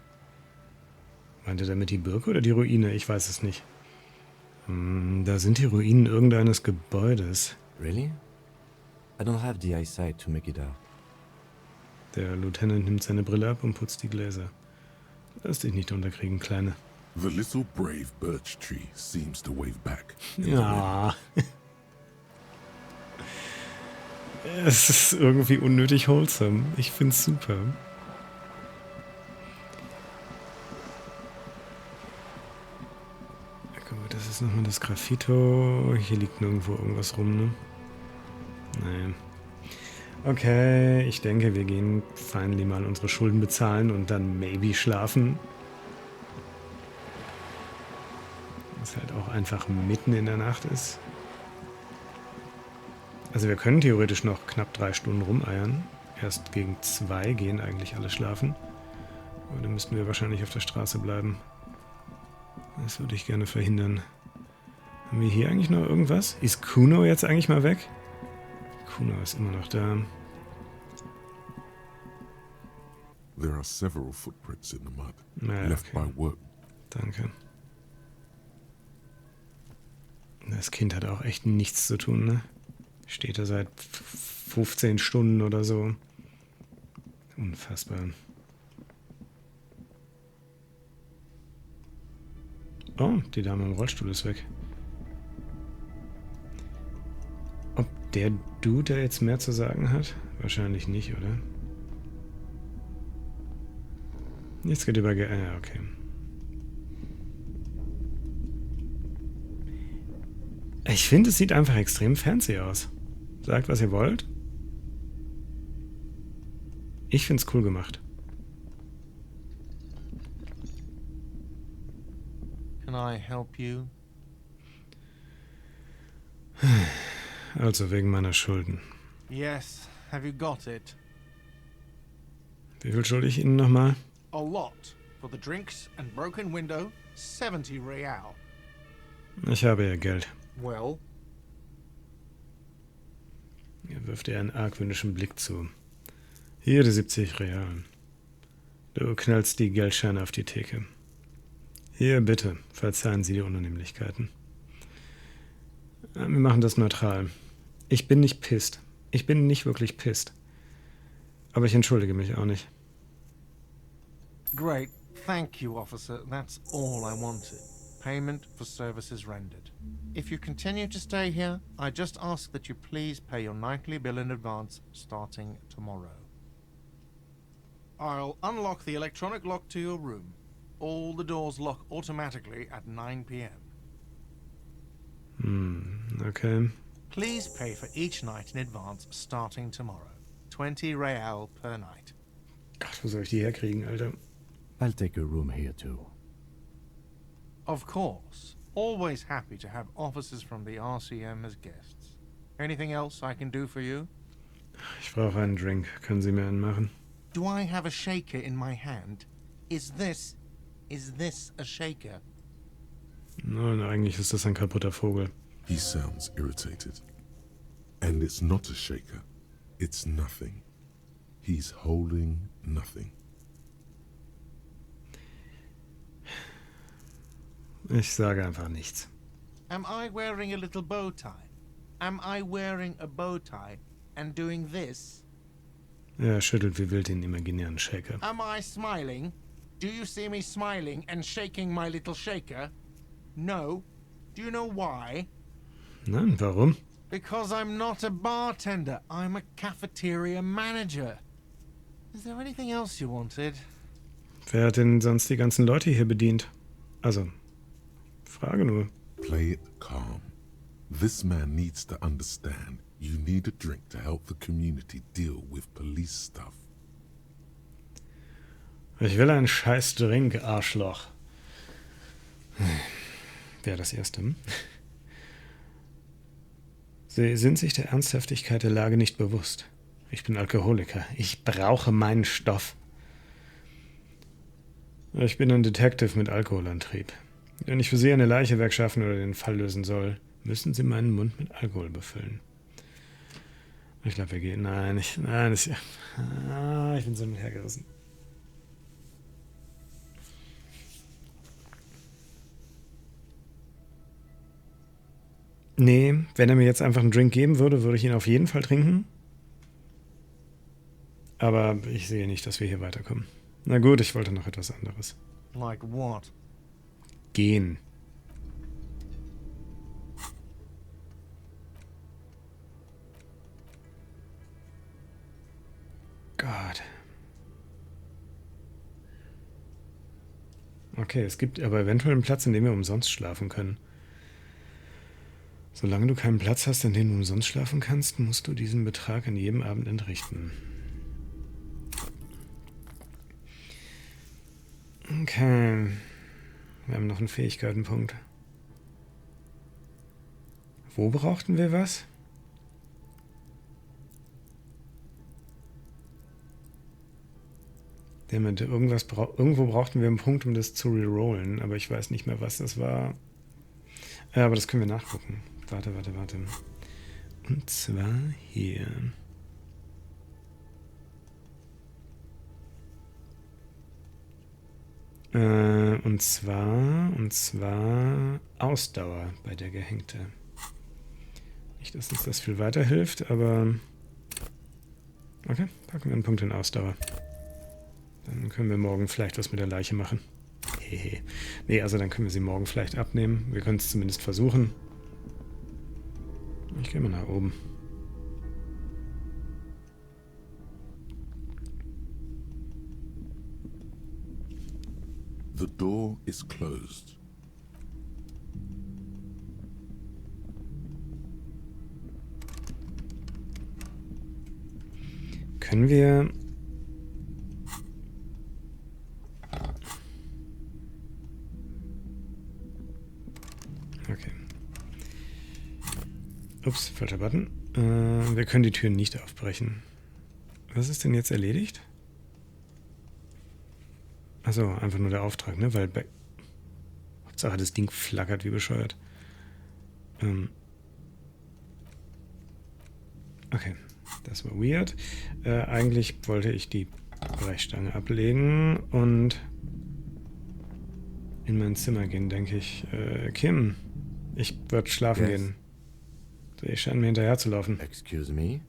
Meint er damit die Burg oder die Ruine? Ich weiß es nicht. Da sind die Ruinen irgendeines Gebäudes. Really? I don't have the eyesight to make it out. Der Lieutenant nimmt seine Brille ab und putzt die Gläser. Lass dich nicht unterkriegen, Kleine. The little brave birch tree seems to wave back. Ja. Es ist irgendwie unnötig wholesome. Ich find's super. Gut, das ist nochmal das Graffito. Hier liegt nirgendwo irgendwas rum, ne? Nein. Okay, ich denke, wir gehen finally mal unsere Schulden bezahlen und dann maybe schlafen. Was halt auch einfach mitten in der Nacht ist. Also wir können theoretisch noch knapp 3 Stunden rumeiern. Erst gegen 2 gehen eigentlich alle schlafen. Aber dann müssten wir wahrscheinlich auf der Straße bleiben. Das würde ich gerne verhindern. Haben wir hier eigentlich noch irgendwas? Ist Kuno jetzt eigentlich mal weg? Kuno ist immer noch da. There are several footprints in the mud, Naja, left okay. by work. Danke. Das Kind hat auch echt nichts zu tun, ne? Steht da seit 15 Stunden oder so. Unfassbar. Oh, die Dame im Rollstuhl ist weg. Ob der Dude da jetzt mehr zu sagen hat? Wahrscheinlich nicht, oder? Nichts geht über... Ja, okay. Ich finde, es sieht einfach extrem fancy aus. Sagt, was ihr wollt. Ich finde es cool gemacht. Can I help you? Also wegen meiner Schulden. Yes. Have you got it? Wie viel schulde ich Ihnen nochmal? A lot. For the drinks and broken window, 70 real. Ich habe ja Geld. Well, Er wirft ihr einen argwöhnischen Blick zu. Hier die 70 Realen. Du knallst die Geldscheine auf die Theke. Hier, bitte, verzeihen Sie die Unannehmlichkeiten. Wir machen das neutral. Ich bin nicht pisst. Ich bin nicht wirklich pisst. Aber ich entschuldige mich auch nicht. great. Thank you, officer. That's all I wanted. Payment for services rendered. If you continue to stay here, I just ask that you please pay your nightly bill in advance starting tomorrow. I'll unlock the electronic lock to your room. All the doors lock automatically at 9 p.m. Okay. Please pay for each night in advance starting tomorrow. 20 real per night. Gott, wo soll ich die herkriegen, Alter? I'll take a room here too. Of course. Always happy to have officers from the RCM as guests. Anything else I can do for you? Ich brauche einen Drink. Können Sie mir einen machen? Do I have a shaker in my hand? Is this a shaker? Nein, eigentlich ist das ein kaputter Vogel. He sounds irritated. And it's not a shaker. It's nothing. He's holding nothing. Ich sage einfach nichts. Am I wearing a little bow tie? Am I wearing a bow tie and doing this? Er schüttelt wie wild den imaginären Shaker. Am I smiling? Do you see me smiling and shaking my little shaker? No. Do you know why? Nein, warum? Because I'm not a bartender. I'm a cafeteria manager. Is there anything else you wanted? Wer hat denn sonst die ganzen Leute hier bedient? Also, Frage nur. Play it calm. This man needs to understand you need a drink to help the community deal with police stuff. Ich will einen scheiß Drink, Arschloch. Wäre das Erste. Hm? Sie sind sich der Ernsthaftigkeit der Lage nicht bewusst. Ich bin Alkoholiker. Ich brauche meinen Stoff. Ich bin ein Detective mit Alkoholantrieb. Wenn ich für Sie eine Leiche wegschaffen oder den Fall lösen soll, müssen Sie meinen Mund mit Alkohol befüllen. Ich glaube, wir gehen. Nein, ich bin so mit hergerissen. Nee, wenn er mir jetzt einfach einen Drink geben würde, würde ich ihn auf jeden Fall trinken. Aber ich sehe nicht, dass wir hier weiterkommen. Na gut, ich wollte noch etwas anderes. Like what? Gehen. Gott. Okay, es gibt aber eventuell einen Platz, in dem wir umsonst schlafen können. Solange du keinen Platz hast, an dem du umsonst schlafen kannst, musst du diesen Betrag an jedem Abend entrichten. Okay. Wir haben noch einen Fähigkeitenpunkt. Wo brauchten wir was? Irgendwo brauchten wir einen Punkt, um das zu rerollen, aber ich weiß nicht mehr, was das war. Ja, aber das können wir nachgucken. Warte. Und zwar hier. Und zwar Ausdauer bei der Gehängte. Nicht, dass uns das viel weiterhilft, aber okay, packen wir einen Punkt in Ausdauer. Dann können wir morgen vielleicht was mit der Leiche machen. Hehe. Nee, also dann können wir sie morgen vielleicht abnehmen. Wir können es zumindest versuchen. Ich gehe mal nach oben. The door is closed. Können wir... Okay. Ups, falscher Button. Wir können die Tür nicht aufbrechen. Was ist denn jetzt erledigt? Achso, einfach nur der Auftrag, ne? Weil Hauptsache das Ding flackert wie bescheuert. Okay, das war weird. Eigentlich wollte ich die Brechstange ablegen und in mein Zimmer gehen, denke ich. Kim, ich würde schlafen gehen. Sie scheinen mir hinterher zu laufen. Excuse me?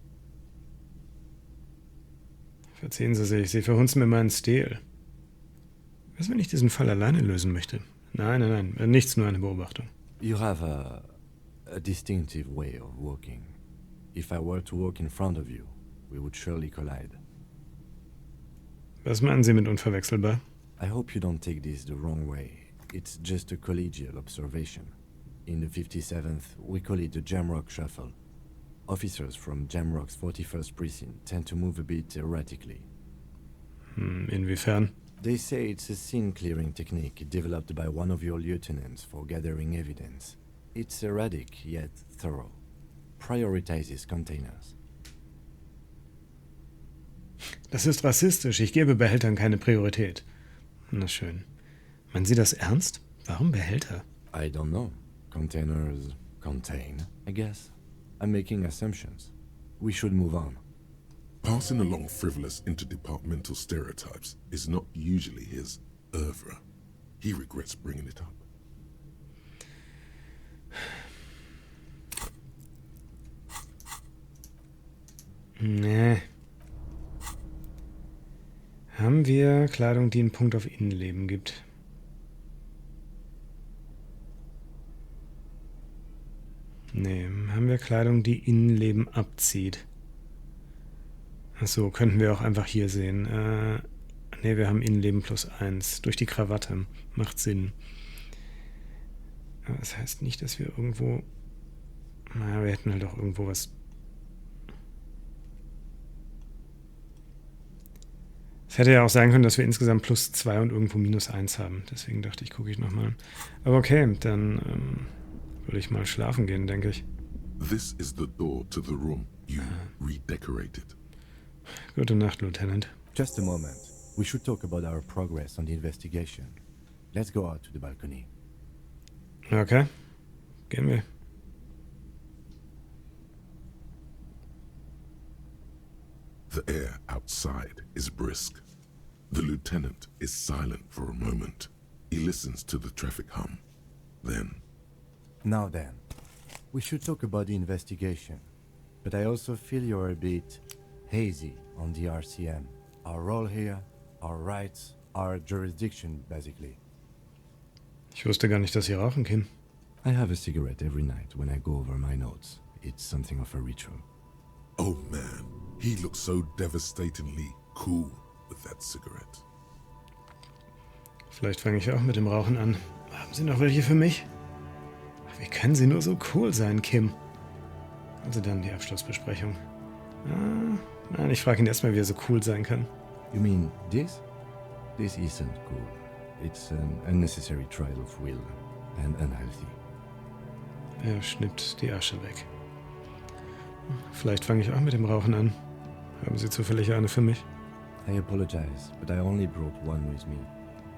Verziehen Sie sich, Sie verhunzen mir meinen Stil. Was, wenn ich diesen Fall alleine lösen möchte? Nein, nichts, nur eine Beobachtung. You have a distinctive way of walking. If I were to walk in front of you, we would surely collide. Was meinen Sie mit unverwechselbar? I hope you don't take this the wrong way. It's just a collegial observation. In the 57th, we call it the Jamrock Shuffle. Officers from Jamrock's 41st Precinct tend to move a bit erratically. Inwiefern? They say it's a scene-clearing technique developed by one of your lieutenants for gathering evidence. It's erratic, yet thorough. Prioritizes containers. Das ist rassistisch. Ich gebe Behältern keine Priorität. Na schön. Meinen Sie das ernst? Warum Behälter? I don't know. Containers contain, I guess. I'm making assumptions. We should move on. Passing along frivolous interdepartmental stereotypes is not usually his oeuvre. He regrets bringing it up. Nee. Haben wir Kleidung, die einen Punkt auf Innenleben gibt? Nee, haben wir Kleidung, die Innenleben abzieht? Achso, könnten wir auch einfach hier sehen. Nee, wir haben Innenleben +1. Durch die Krawatte. Macht Sinn. Aber das heißt nicht, dass wir irgendwo... Naja, wir hätten halt auch irgendwo was... Es hätte ja auch sein können, dass wir insgesamt +2 und irgendwo -1 haben. Deswegen dachte ich, gucke ich nochmal. Aber okay, dann will ich mal schlafen gehen, denke ich. This is the door to the room you redecorated. Gute Nacht, Lieutenant. Just a moment. We should talk about our progress on the investigation. Let's go out to the balcony. Okay, gehen wir. The air outside is brisk. The lieutenant is silent for a moment. He listens to the traffic hum. Then, Now then, we should talk about the investigation. But I also feel you're a bit hazy on the RCM. Our role here, our rights, our jurisdiction, basically. Ich wusste gar nicht, dass Sie rauchen, Kim. I have a cigarette every night when I go over my notes. It's something of a ritual. oh man, he looks so devastatingly cool with that cigarette. Vielleicht fange ich auch mit dem Rauchen an. Haben Sie noch welche für mich? Wie können Sie nur so cool sein, Kim? Also dann die Abschlussbesprechung. Nein, ich frage ihn erstmal, wie er so cool sein kann. You mean this? This isn't cool. It's an unnecessary trial of will and unhealthy. Er schnippt die Asche weg. Vielleicht fange ich auch mit dem Rauchen an. Haben Sie zufällig eine für mich? I apologize, but I only brought one with me.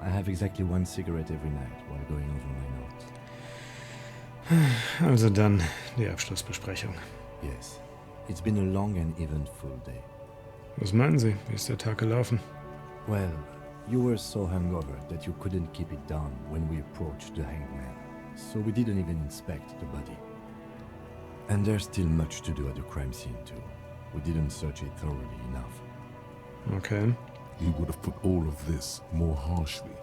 I have exactly one cigarette every night while going over my notes. Also dann die Abschlussbesprechung. Yes, it's been a long and eventful day. Was meinen Sie? Wie ist der Tag gelaufen? Well, you were so hungover that you couldn't keep it down when we approached the hanged man, so we didn't even inspect the body. And there's still much to do at the crime scene too. We didn't search it thoroughly enough. Okay. He would have put all of this more harshly,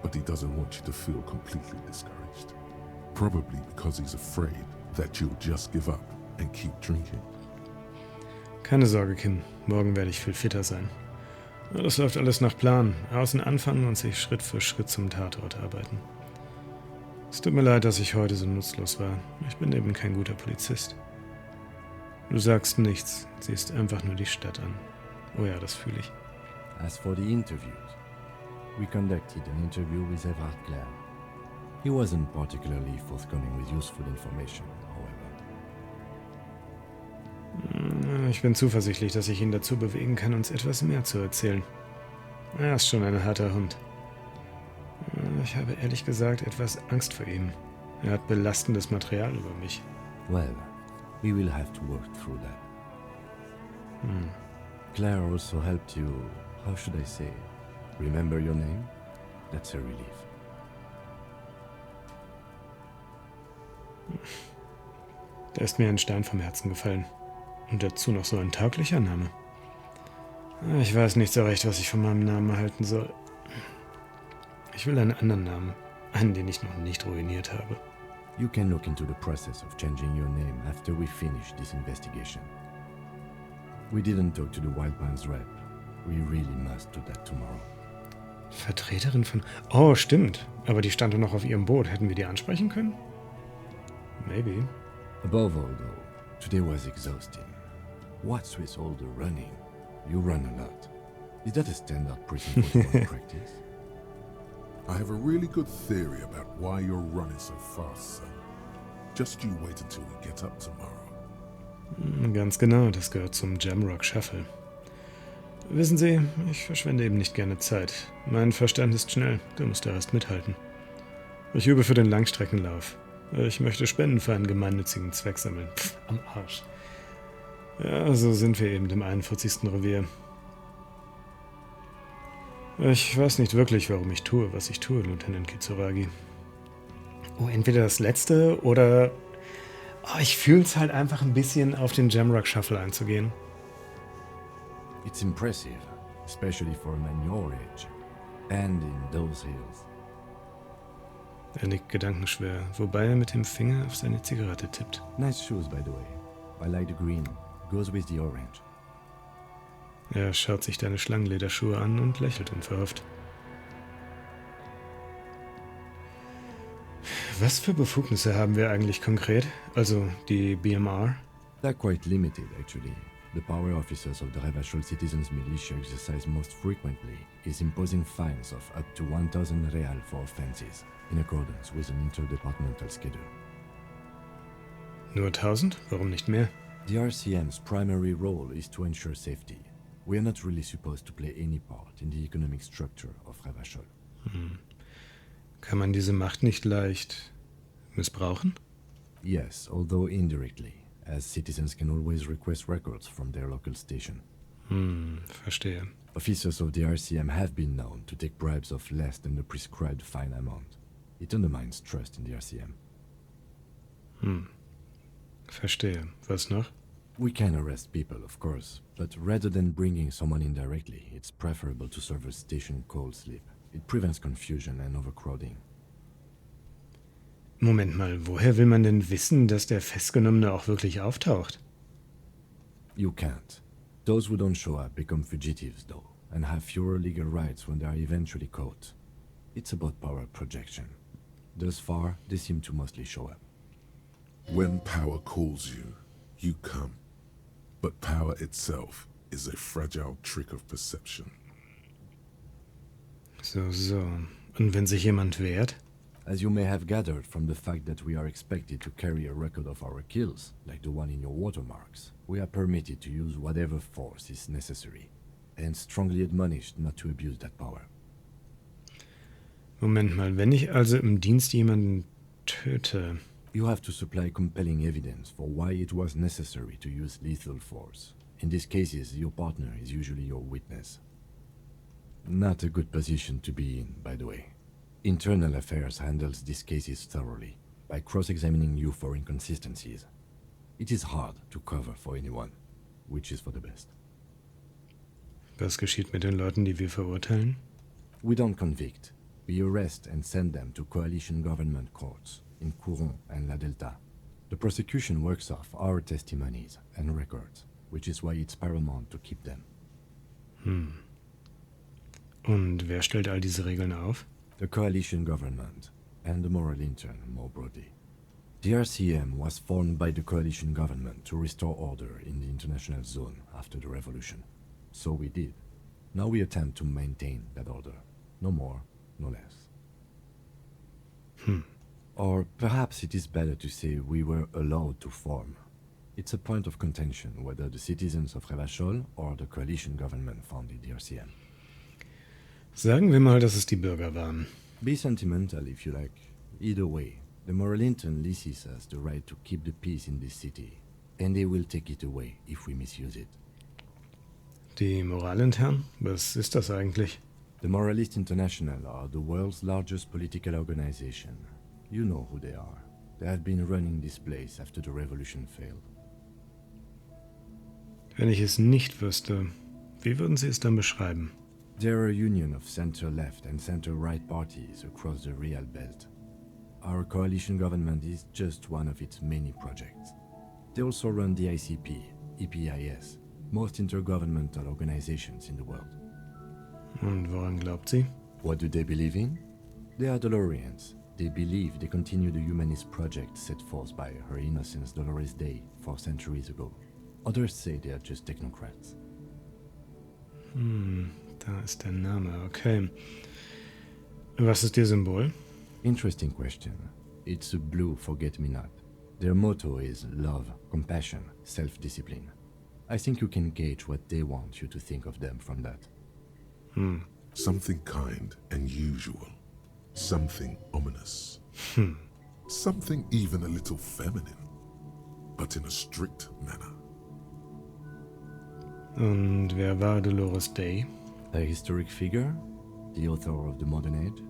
but he doesn't want you to feel completely discouraged. Probably because he's afraid that you'll just give up and keep drinking. Keine Sorge, Kim. Morgen werde ich viel fitter sein. Ja, das läuft alles nach Plan. Außen anfangen und sich Schritt für Schritt zum Tatort arbeiten. Es tut mir leid, dass ich heute so nutzlos war. Ich bin eben kein guter Polizist. Du sagst nichts, siehst einfach nur die Stadt an. Oh ja, das fühle ich. As for the interviews, we conducted an interview with Wrack. He wasn't particularly forthcoming with useful information, however. Ich bin zuversichtlich, dass ich ihn dazu bewegen kann, uns etwas mehr zu erzählen. Er ist schon ein harter Hund. Ich habe ehrlich gesagt etwas Angst vor ihm. Er hat belastendes Material über mich. Well, we will have to work through that. Claire also helped you, how should I say, remember your name? That's a relief. Da ist mir ein Stein vom Herzen gefallen. Und dazu noch so ein tauglicher Name. Ich weiß nicht so recht, was ich von meinem Namen erhalten soll. Ich will einen anderen Namen. Einen, den ich noch nicht ruiniert habe. You can look into the process of changing your name after we finish this investigation. We didn't talk to the Wild Pines rep. We really must do that tomorrow. Vertreterin von... Oh, stimmt. Aber die stand doch noch auf ihrem Boot. Hätten wir die ansprechen können? Maybe. Above all, though, today was exhausting. What's with all the running? You run a lot. Is that a standard prison football practice? I have a really good theory about why you're running so fast, son. Just you wait until we get up tomorrow. Ganz genau, das gehört zum Jamrock Shuffle. Wissen Sie, ich verschwende eben nicht gerne Zeit. Mein Verstand ist schnell, du musst der Rest mithalten. Ich übe für den Langstreckenlauf. Ich möchte Spenden für einen gemeinnützigen Zweck sammeln. Pff, am Arsch. Ja, so sind wir eben im 41. Revier. Ich weiß nicht wirklich, warum ich tue, was ich tue, Lieutenant Kitsuragi. Oh, entweder das Letzte oder... Oh, ich fühle es halt einfach ein bisschen, auf den Jamrock Shuffle einzugehen. It's impressive, especially for a man your age. And in those hills. Er nickt gedankenschwer, wobei er mit dem Finger auf seine Zigarette tippt. Nice shoes, by the way. I like the green. Goes with the orange. Er schaut sich deine Schlangenlederschuhe an und lächelt unverhofft. Was für Befugnisse haben wir eigentlich konkret? Also die BMR? They're quite limited, actually. The power officers of the Revachol Citizens Militia exercise most frequently is imposing fines of up to 1,000 real for offenses, in accordance with an interdepartmental schedule. Nur 1000? Warum nicht mehr? The RCM's primary role is to ensure safety. We are not really supposed to play any part in the economic structure of Revachol. Kann man diese Macht nicht leicht missbrauchen? Yes, although indirectly, as citizens can always request records from their local station. Verstehe. Officers of the RCM have been known to take bribes of less than the prescribed fine amount. It undermines trust in the RCM. Verstehe. Was noch? We can arrest people, of course, but rather than bringing someone in directly, it's preferable to serve a station cold sleep. It prevents confusion and overcrowding. Moment mal, woher will man denn wissen, dass der Festgenommene auch wirklich auftaucht? You can't. Those who don't show up become fugitives, though, and have fewer legal rights when they are eventually caught. It's about power projection. Thus far, they seem to mostly show up. When power calls you, you come. But power itself is a fragile trick of perception. So. Und wenn sich jemand wehrt? As you may have gathered from the fact that we are expected to carry a record of our kills, like the one in your watermarks, we are permitted to use whatever force is necessary, and strongly admonished not to abuse that power. Moment mal, wenn ich also im Dienst jemanden töte... You have to supply compelling evidence for why it was necessary to use lethal force. In these cases, your partner is usually your witness. Not a good position to be in, by the way. Internal Affairs handles these cases thoroughly, by cross-examining you for inconsistencies. It is hard to cover for anyone, which is for the best. Was geschieht mit den Leuten, die wir verurteilen? We don't convict. We arrest and send them to coalition government courts in Couron and La Delta. The prosecution works off our testimonies and records, which is why it's paramount to keep them. Und wer stellt all diese Regeln auf? The coalition government and the moral intern more broadly. The RCM was formed by the coalition government to restore order in the international zone after the revolution. So we did. Now we attempt to maintain that order. No more, no less. Or perhaps it is better to say we were allowed to form. It's a point of contention whether the citizens of Revachol or the coalition government founded the RCM. Sagen wir mal, dass es die Bürger waren. Be sentimental if you like. Either way, the moral intern leases us the right to keep the peace in this city, and they will take it away if we misuse it. Die Moralintern? Was ist das eigentlich? The Moralist International are the world's largest political organization. You know who they are. They have been running this place after the revolution failed. Wenn ich es nicht wüsste, wie würden Sie es dann beschreiben? They're a union of center-left and center-right parties across the Real Belt. Our coalition government is just one of its many projects. They also run the ICP, EPIS, most intergovernmental organizations in the world. Und woran glaubt sie? What do they believe in? They are Dolorians. They believe they continue the humanist project set forth by Her Innocence Dolores Day 4 centuries ago. Others say they are just technocrats. Da ist der Name, okay. Was ist Ihr Symbol? Interesting question. It's a blue forget-me-not. Their motto is love, compassion, self-discipline. I think you can gauge what they want you to think of them from that. Something kind and usual. Something ominous. Something even a little feminine. But in a strict manner. Und wer war Dolores Day? A historic figure? The author of the modern age?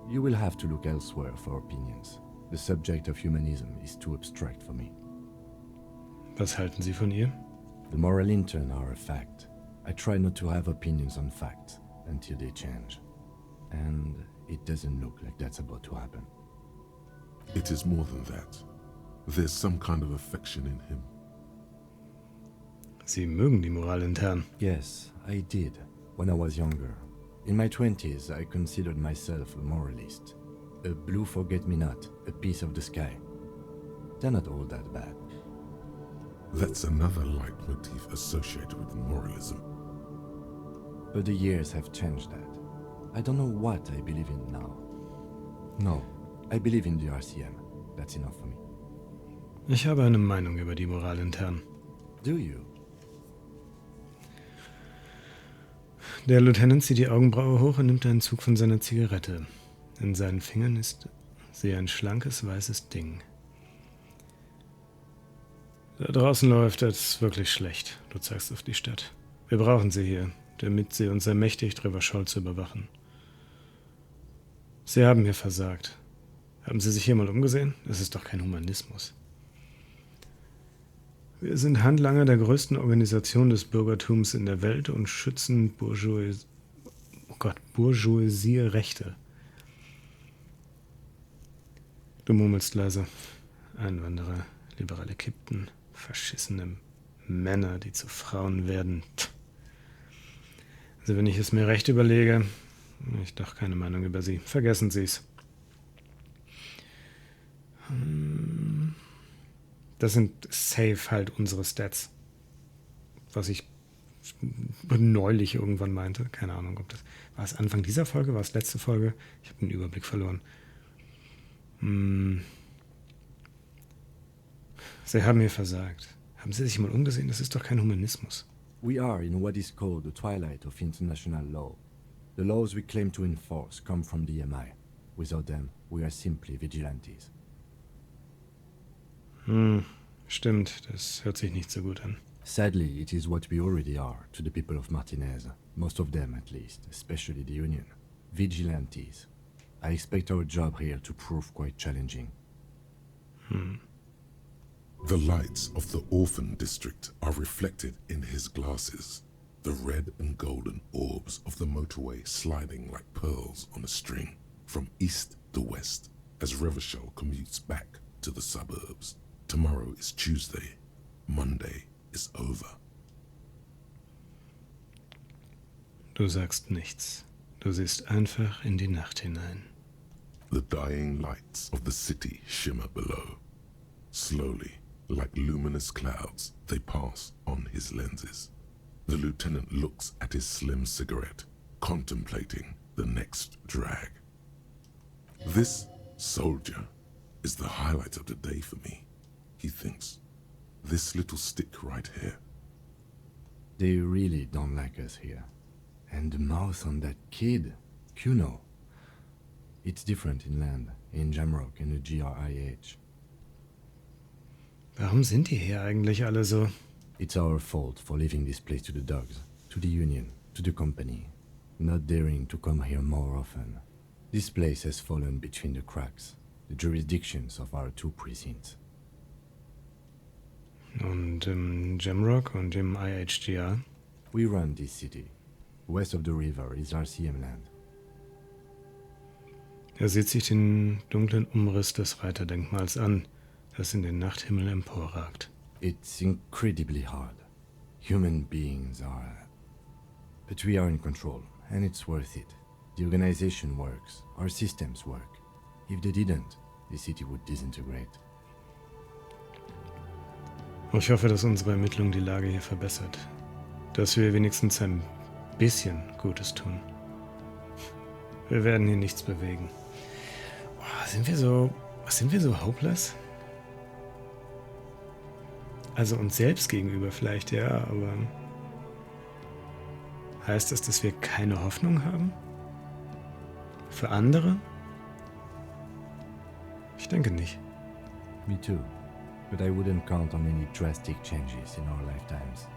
You will have to look elsewhere for opinions. The subject of humanism is too abstract for me. Was halten Sie von ihr? The moral intern are a fact. I try not to have opinions on facts until they change. And it doesn't look like that's about to happen. It is more than that. There's some kind of affection in him. Sie mögen die Moral intern. Yes, I did, when I was younger. In my 20s, I considered myself a moralist. A blue forget-me-not, a piece of the sky. They're not all that bad. That's another leitmotif associated with moralism. But the years have changed that. I don't know what I believe in now. No, I believe in the RCM. That's enough for me. Ich habe eine Meinung über die Moral intern. Do you? Der Lieutenant zieht die Augenbraue hoch und nimmt einen Zug von seiner Zigarette. In seinen Fingern ist sie ein schlankes, weißes Ding. Da draußen läuft es wirklich schlecht. Du zeigst auf die Stadt. Wir brauchen sie hier, damit sie uns ermächtigt, Revachol zu überwachen. Sie haben mir versagt. Haben Sie sich hier mal umgesehen? Das ist doch kein Humanismus. Wir sind Handlanger der größten Organisation des Bürgertums in der Welt und schützen Bourgeoisie-Rechte. Du murmelst leise. Einwanderer, liberale Kippten, verschissene Männer, die zu Frauen werden. Also wenn ich es mir recht überlege, habe ich doch keine Meinung über sie. Vergessen Sie es. Das sind safe halt unsere Stats. Was ich neulich irgendwann meinte. Keine Ahnung, ob das... War es Anfang dieser Folge? War es letzte Folge? Ich habe den Überblick verloren. Sie haben mir versagt. Haben Sie sich mal umgesehen? Das ist doch kein Humanismus. We are in what is called the twilight of international law. The laws we claim to enforce come from the MI. Without them, we are simply vigilantes. Stimmt, das hört sich nicht so gut an. Sadly, it is what we already are to the people of Martinez. Most of them, at least, especially the Union. Vigilantes. I expect our job here to prove quite challenging. The lights of the orphan district are reflected in his glasses. The red and golden orbs of the motorway sliding like pearls on a string from east to west as Revachol commutes back to the suburbs. Tomorrow is Tuesday. Monday is over. Du sagst nichts. Du siehst einfach in die Nacht hinein. The dying lights of the city shimmer below. Slowly, like luminous clouds, they pass on his lenses. The lieutenant looks at his slim cigarette, contemplating the next drag. This soldier is the highlight of the day for me, he thinks. This little stick right here. They really don't like us here. And the mouth on that kid, Kuno. It's different in land, in Jamrock and the GRIH. Warum sind die hier eigentlich alle so? It's our fault for leaving this place to the dogs, to the Union, to the company, not daring to come here more often. This place has fallen between the cracks, the jurisdictions of our two precincts. Und im Jamrock und im IHGR? We run this city. West of the river is RCM land. Er sieht sich den dunklen Umriss des Reiterdenkmals an, das in den Nachthimmel emporragt. It's incredibly hard. Human beings are... But we are in control, and it's worth it. The organization works, our systems work. If they didn't, the city would disintegrate. Ich hoffe, dass unsere Ermittlung die Lage hier verbessert. Dass wir wenigstens ein bisschen Gutes tun. Wir werden hier nichts bewegen. Oh, sind wir so hopeless? Also uns selbst gegenüber vielleicht, ja, aber heißt das, dass wir keine Hoffnung haben? Für andere? Ich denke nicht. Me too. But I wouldn't count on any drastic changes in our lifetimes.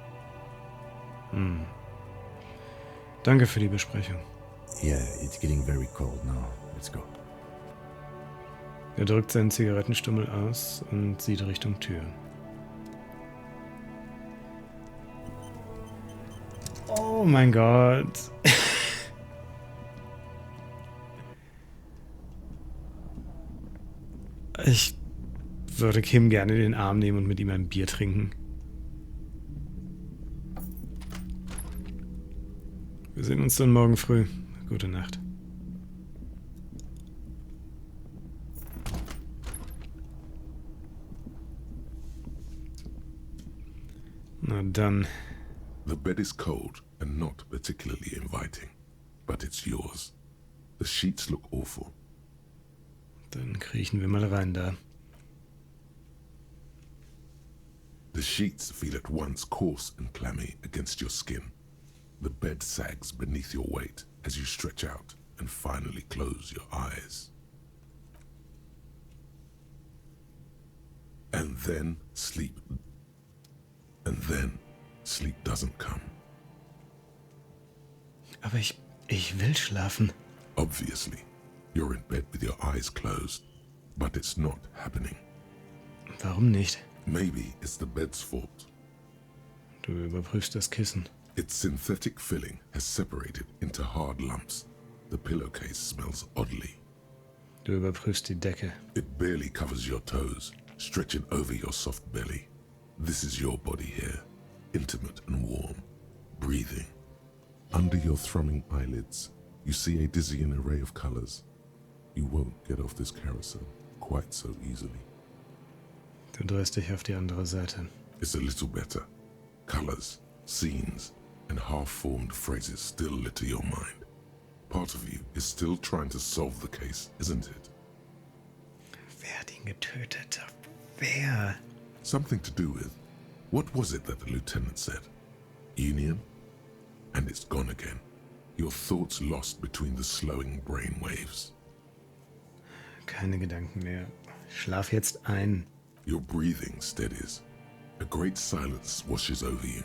Danke für die Besprechung. Yeah, it's getting very cold now. Let's go. Er drückt seinen Zigarettenstummel aus und sieht Richtung Tür. Oh mein Gott. Ich würde Kim gerne den Arm nehmen und mit ihm ein Bier trinken. Wir sehen uns dann morgen früh. Gute Nacht. Na dann. The bed is cold and not particularly inviting, but it's yours. The sheets look awful. Dann kriechen wir mal rein da. The sheets feel at once coarse and clammy against your skin. The bed sags beneath your weight as you stretch out and finally close your eyes. And then sleep. And then sleep doesn't come. Aber ich will schlafen. Obviously, you're in bed with your eyes closed, but it's not happening. Warum nicht? Maybe it's the bed's fault. Du überprüfst das Kissen. Its synthetic filling has separated into hard lumps. The pillowcase smells oddly. Du überprüfst die Decke. It barely covers your toes, stretching over your soft belly. This is your body here, intimate and warm, breathing. Under your thrumming eyelids, you see a dizzying array of colors. You won't get off this carousel quite so easily. Du drehst dich auf die andere Seite. It's a little better. Colors, scenes, and half-formed phrases still litter your mind. Part of you is still trying to solve the case, isn't it? Wer hat ihn getötet? Wer? Something to do with, what was it that the lieutenant said? Union? And it's gone again. Your thoughts lost between the slowing brain waves. Keine Gedanken mehr. Schlaf jetzt ein. Your breathing steadies. A great silence washes over you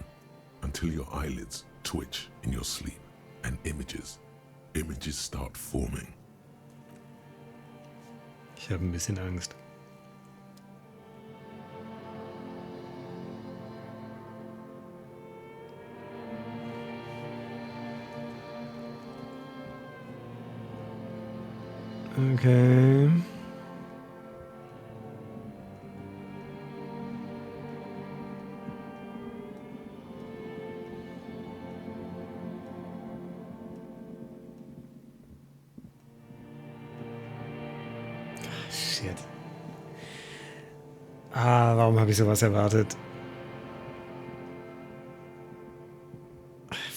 until your eyelids twitch in your sleep and images start forming. Ich habe ein bisschen Angst. Okay. Shit. Warum habe ich sowas erwartet?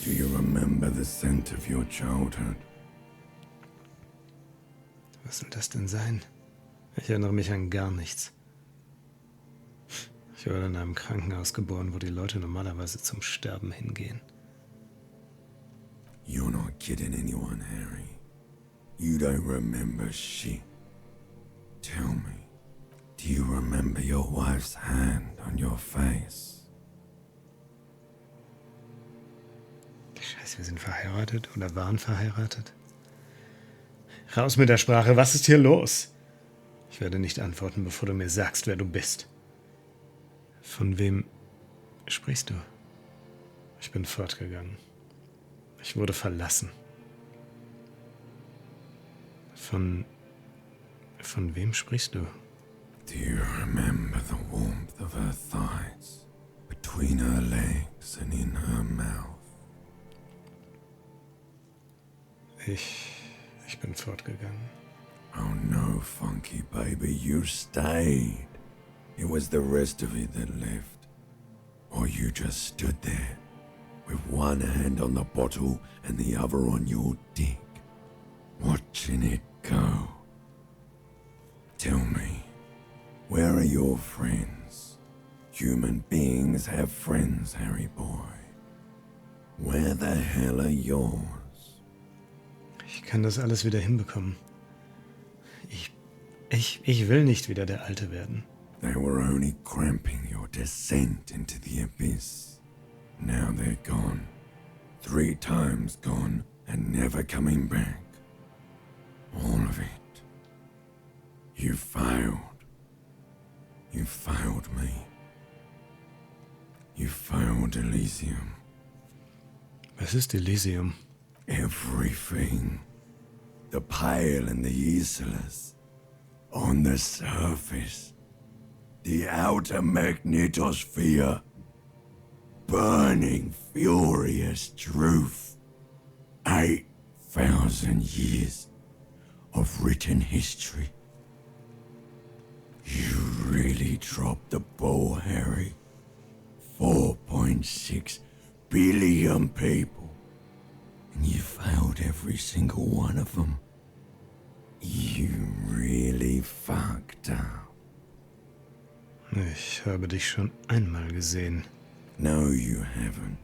Do you remember the scent of your childhood? Was soll das denn sein? Ich erinnere mich an gar nichts. Ich wurde in einem Krankenhaus geboren, wo die Leute normalerweise zum Sterben hingehen. You're not kidding anyone, Harry. You don't remember shit. Tell me, do you remember your wife's hand on your face? Scheiße, wir sind verheiratet oder waren verheiratet? Raus mit der Sprache, was ist hier los? Ich werde nicht antworten, bevor du mir sagst, wer du bist. Von wem sprichst du? Ich bin fortgegangen. Ich wurde verlassen. Von wem sprichst du? Do you remember the warmth of her thighs, between her legs and in her mouth? Ich bin fortgegangen. Oh no, Funky baby, you stayed. It was the rest of it that left. Or you just stood there, with one hand on the bottle and the other on your dick, watching it go. Tell me, where are your friends? Human beings have friends, Harry boy. Where the hell are yours? Ich kann das alles wieder hinbekommen. Ich will nicht wieder der Alte werden. They were only cramping your descent into the abyss. Now they're gone. 3 times gone and never coming back. All of it. You failed. You failed me. You failed Elysium. Was ist Elysium? Everything. The Pale and the Useless. On the surface, the outer magnetosphere, burning furious truth. 8,000 years of written history. You really dropped the ball, Harry. 4.6 billion people, and you failed every single one of them. You really fucked up. Ich habe dich schon einmal gesehen. No, you haven't.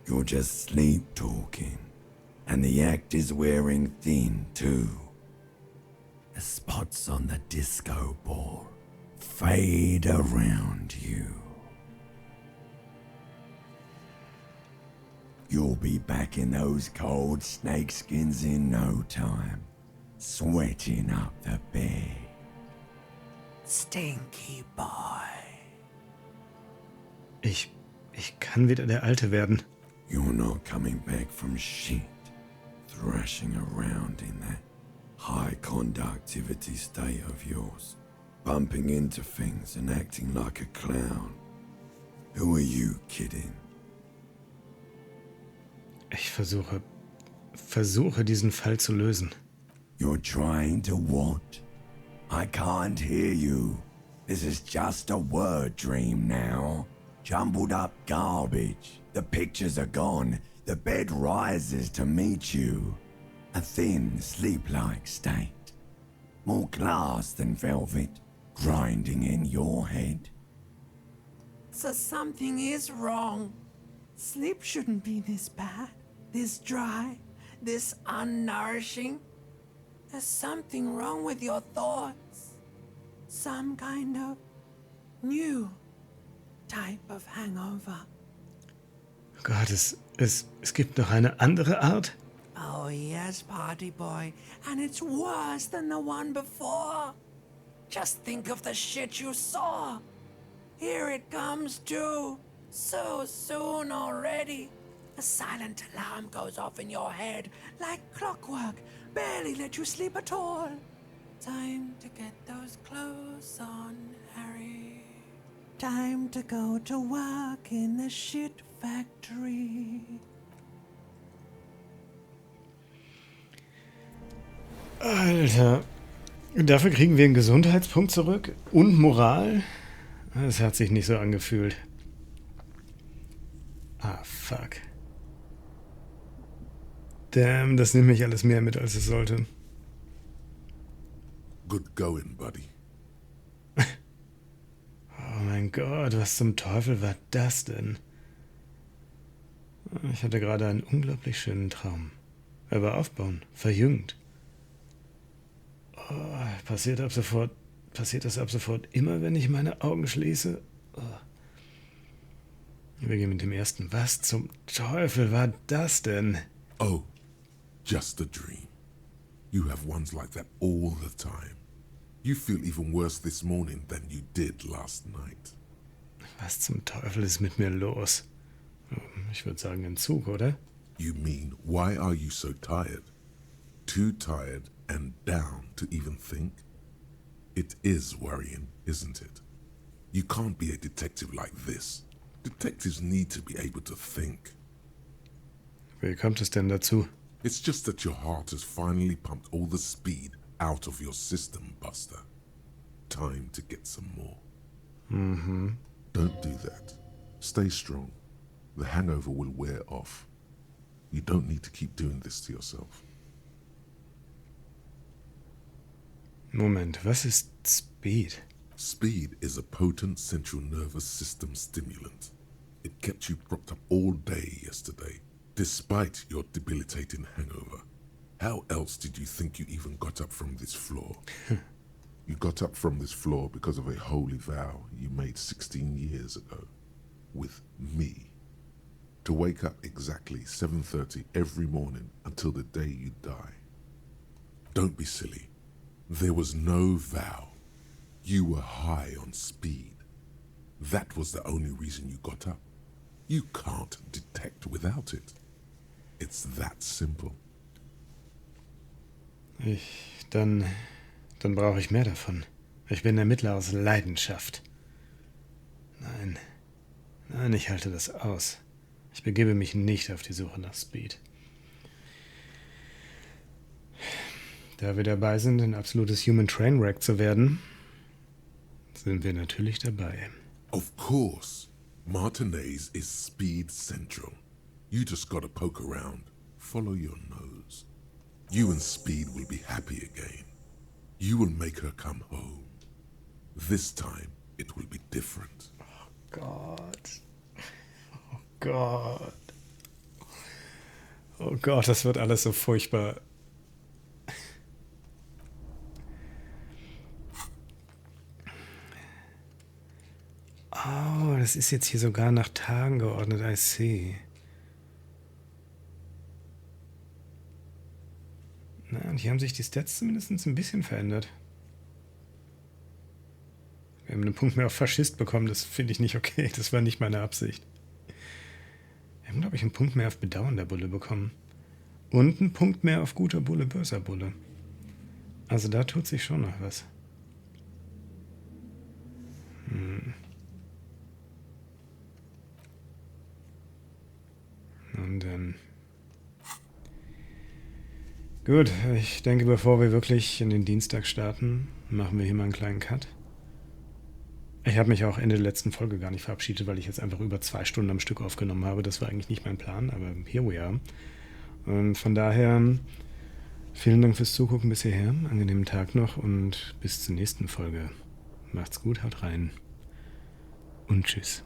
You're just sleep talking. And the act is wearing thin, too. The spots on the disco ball fade around you. You'll be back in those cold snakeskins in no time, sweating up the bed. Stinky boy. Ich kann wieder der Alte werden. You're not coming back from shit, thrashing around in that high conductivity state of yours, bumping into things and acting like a clown. Who are you kidding? Ich versuche diesen Fall zu lösen. You're trying to what? I can't hear you. This is just a word dream now. Jumbled up garbage. The pictures are gone. The bed rises to meet you. A thin, sleep-like state. More glass than velvet, grinding in your head. So something is wrong. Sleep shouldn't be this bad, this dry, this unnourishing. There's something wrong with your thoughts. Some kind of new type of hangover. Gott, es gibt noch eine andere Art? Oh yes, party boy, and it's worse than the one before. Just think of the shit you saw. Here it comes too. So soon already. A silent alarm goes off in your head like clockwork. Barely let you sleep at all. Time to get those clothes on, Harry. Time to go to work in the shit factory. Alter, dafür kriegen wir einen Gesundheitspunkt zurück und Moral? Das hat sich nicht so angefühlt. Ah, fuck. Damn, das nimmt mich alles mehr mit, als es sollte. Good going, buddy. Oh mein Gott, was zum Teufel war das denn? Ich hatte gerade einen unglaublich schönen Traum. Er war aufbauen, verjüngt. Oh, passiert das ab sofort immer, wenn ich meine Augen schließe? Oh. Wir gehen mit dem ersten. Was zum Teufel war das denn? Oh, just a dream. You have ones like that all the time. You feel even worse this morning than you did last night. Was zum Teufel ist mit mir los? Ich würde sagen Entzug, oder? You mean, why are you so tired? Too tired and down to even think? It is worrying, isn't it? You can't be a detective like this. Detectives need to be able to think. Wie kommt es denn dazu? It's just that your heart has finally pumped all the speed out of your system, Buster. Time to get some more. Mm-hmm. Don't do that. Stay strong. The hangover will wear off. You don't need to keep doing this to yourself. Moment, was ist Speed? Speed is a potent central nervous system stimulant. It kept you propped up all day yesterday, despite your debilitating hangover. How else did you think you even got up from this floor? You got up from this floor because of a holy vow you made 16 years ago. With me. To wake up exactly 7:30 every morning until the day you die. Don't be silly. There was no vow. You were high on speed. That was the only reason you got up. You can't detect without it. It's that simple. Dann Dann brauche ich mehr davon. Ich bin Ermittler aus Leidenschaft. Nein. Nein, ich halte das aus. Ich begebe mich nicht auf die Suche nach Speed. Da wir dabei sind, ein absolutes Human Trainwreck zu werden, sind wir natürlich dabei. Of course. Martinez is Speed Central. You just gotta poke around. Follow your nose. You and Speed will be happy again. You will make her come home. This time, it will be different. Oh Gott. Oh Gott. Oh Gott, das wird alles so furchtbar. Oh, das ist jetzt hier sogar nach Tagen geordnet, I see. Na, und hier haben sich die Stats zumindest ein bisschen verändert. Wir haben einen Punkt mehr auf Faschist bekommen, das finde ich nicht okay, das war nicht meine Absicht. Wir haben, glaube ich, einen Punkt mehr auf bedauernder Bulle bekommen. Und einen Punkt mehr auf guter Bulle, böser Bulle. Also da tut sich schon noch was. Und dann... Gut, ich denke, bevor wir wirklich in den Dienstag starten, machen wir hier mal einen kleinen Cut. Ich habe mich auch Ende der letzten Folge gar nicht verabschiedet, weil ich jetzt einfach über 2 Stunden am Stück aufgenommen habe. Das war eigentlich nicht mein Plan, aber here we are. Und von daher, vielen Dank fürs Zugucken bis hierher. Angenehmen Tag noch und bis zur nächsten Folge. Macht's gut, haut rein und tschüss.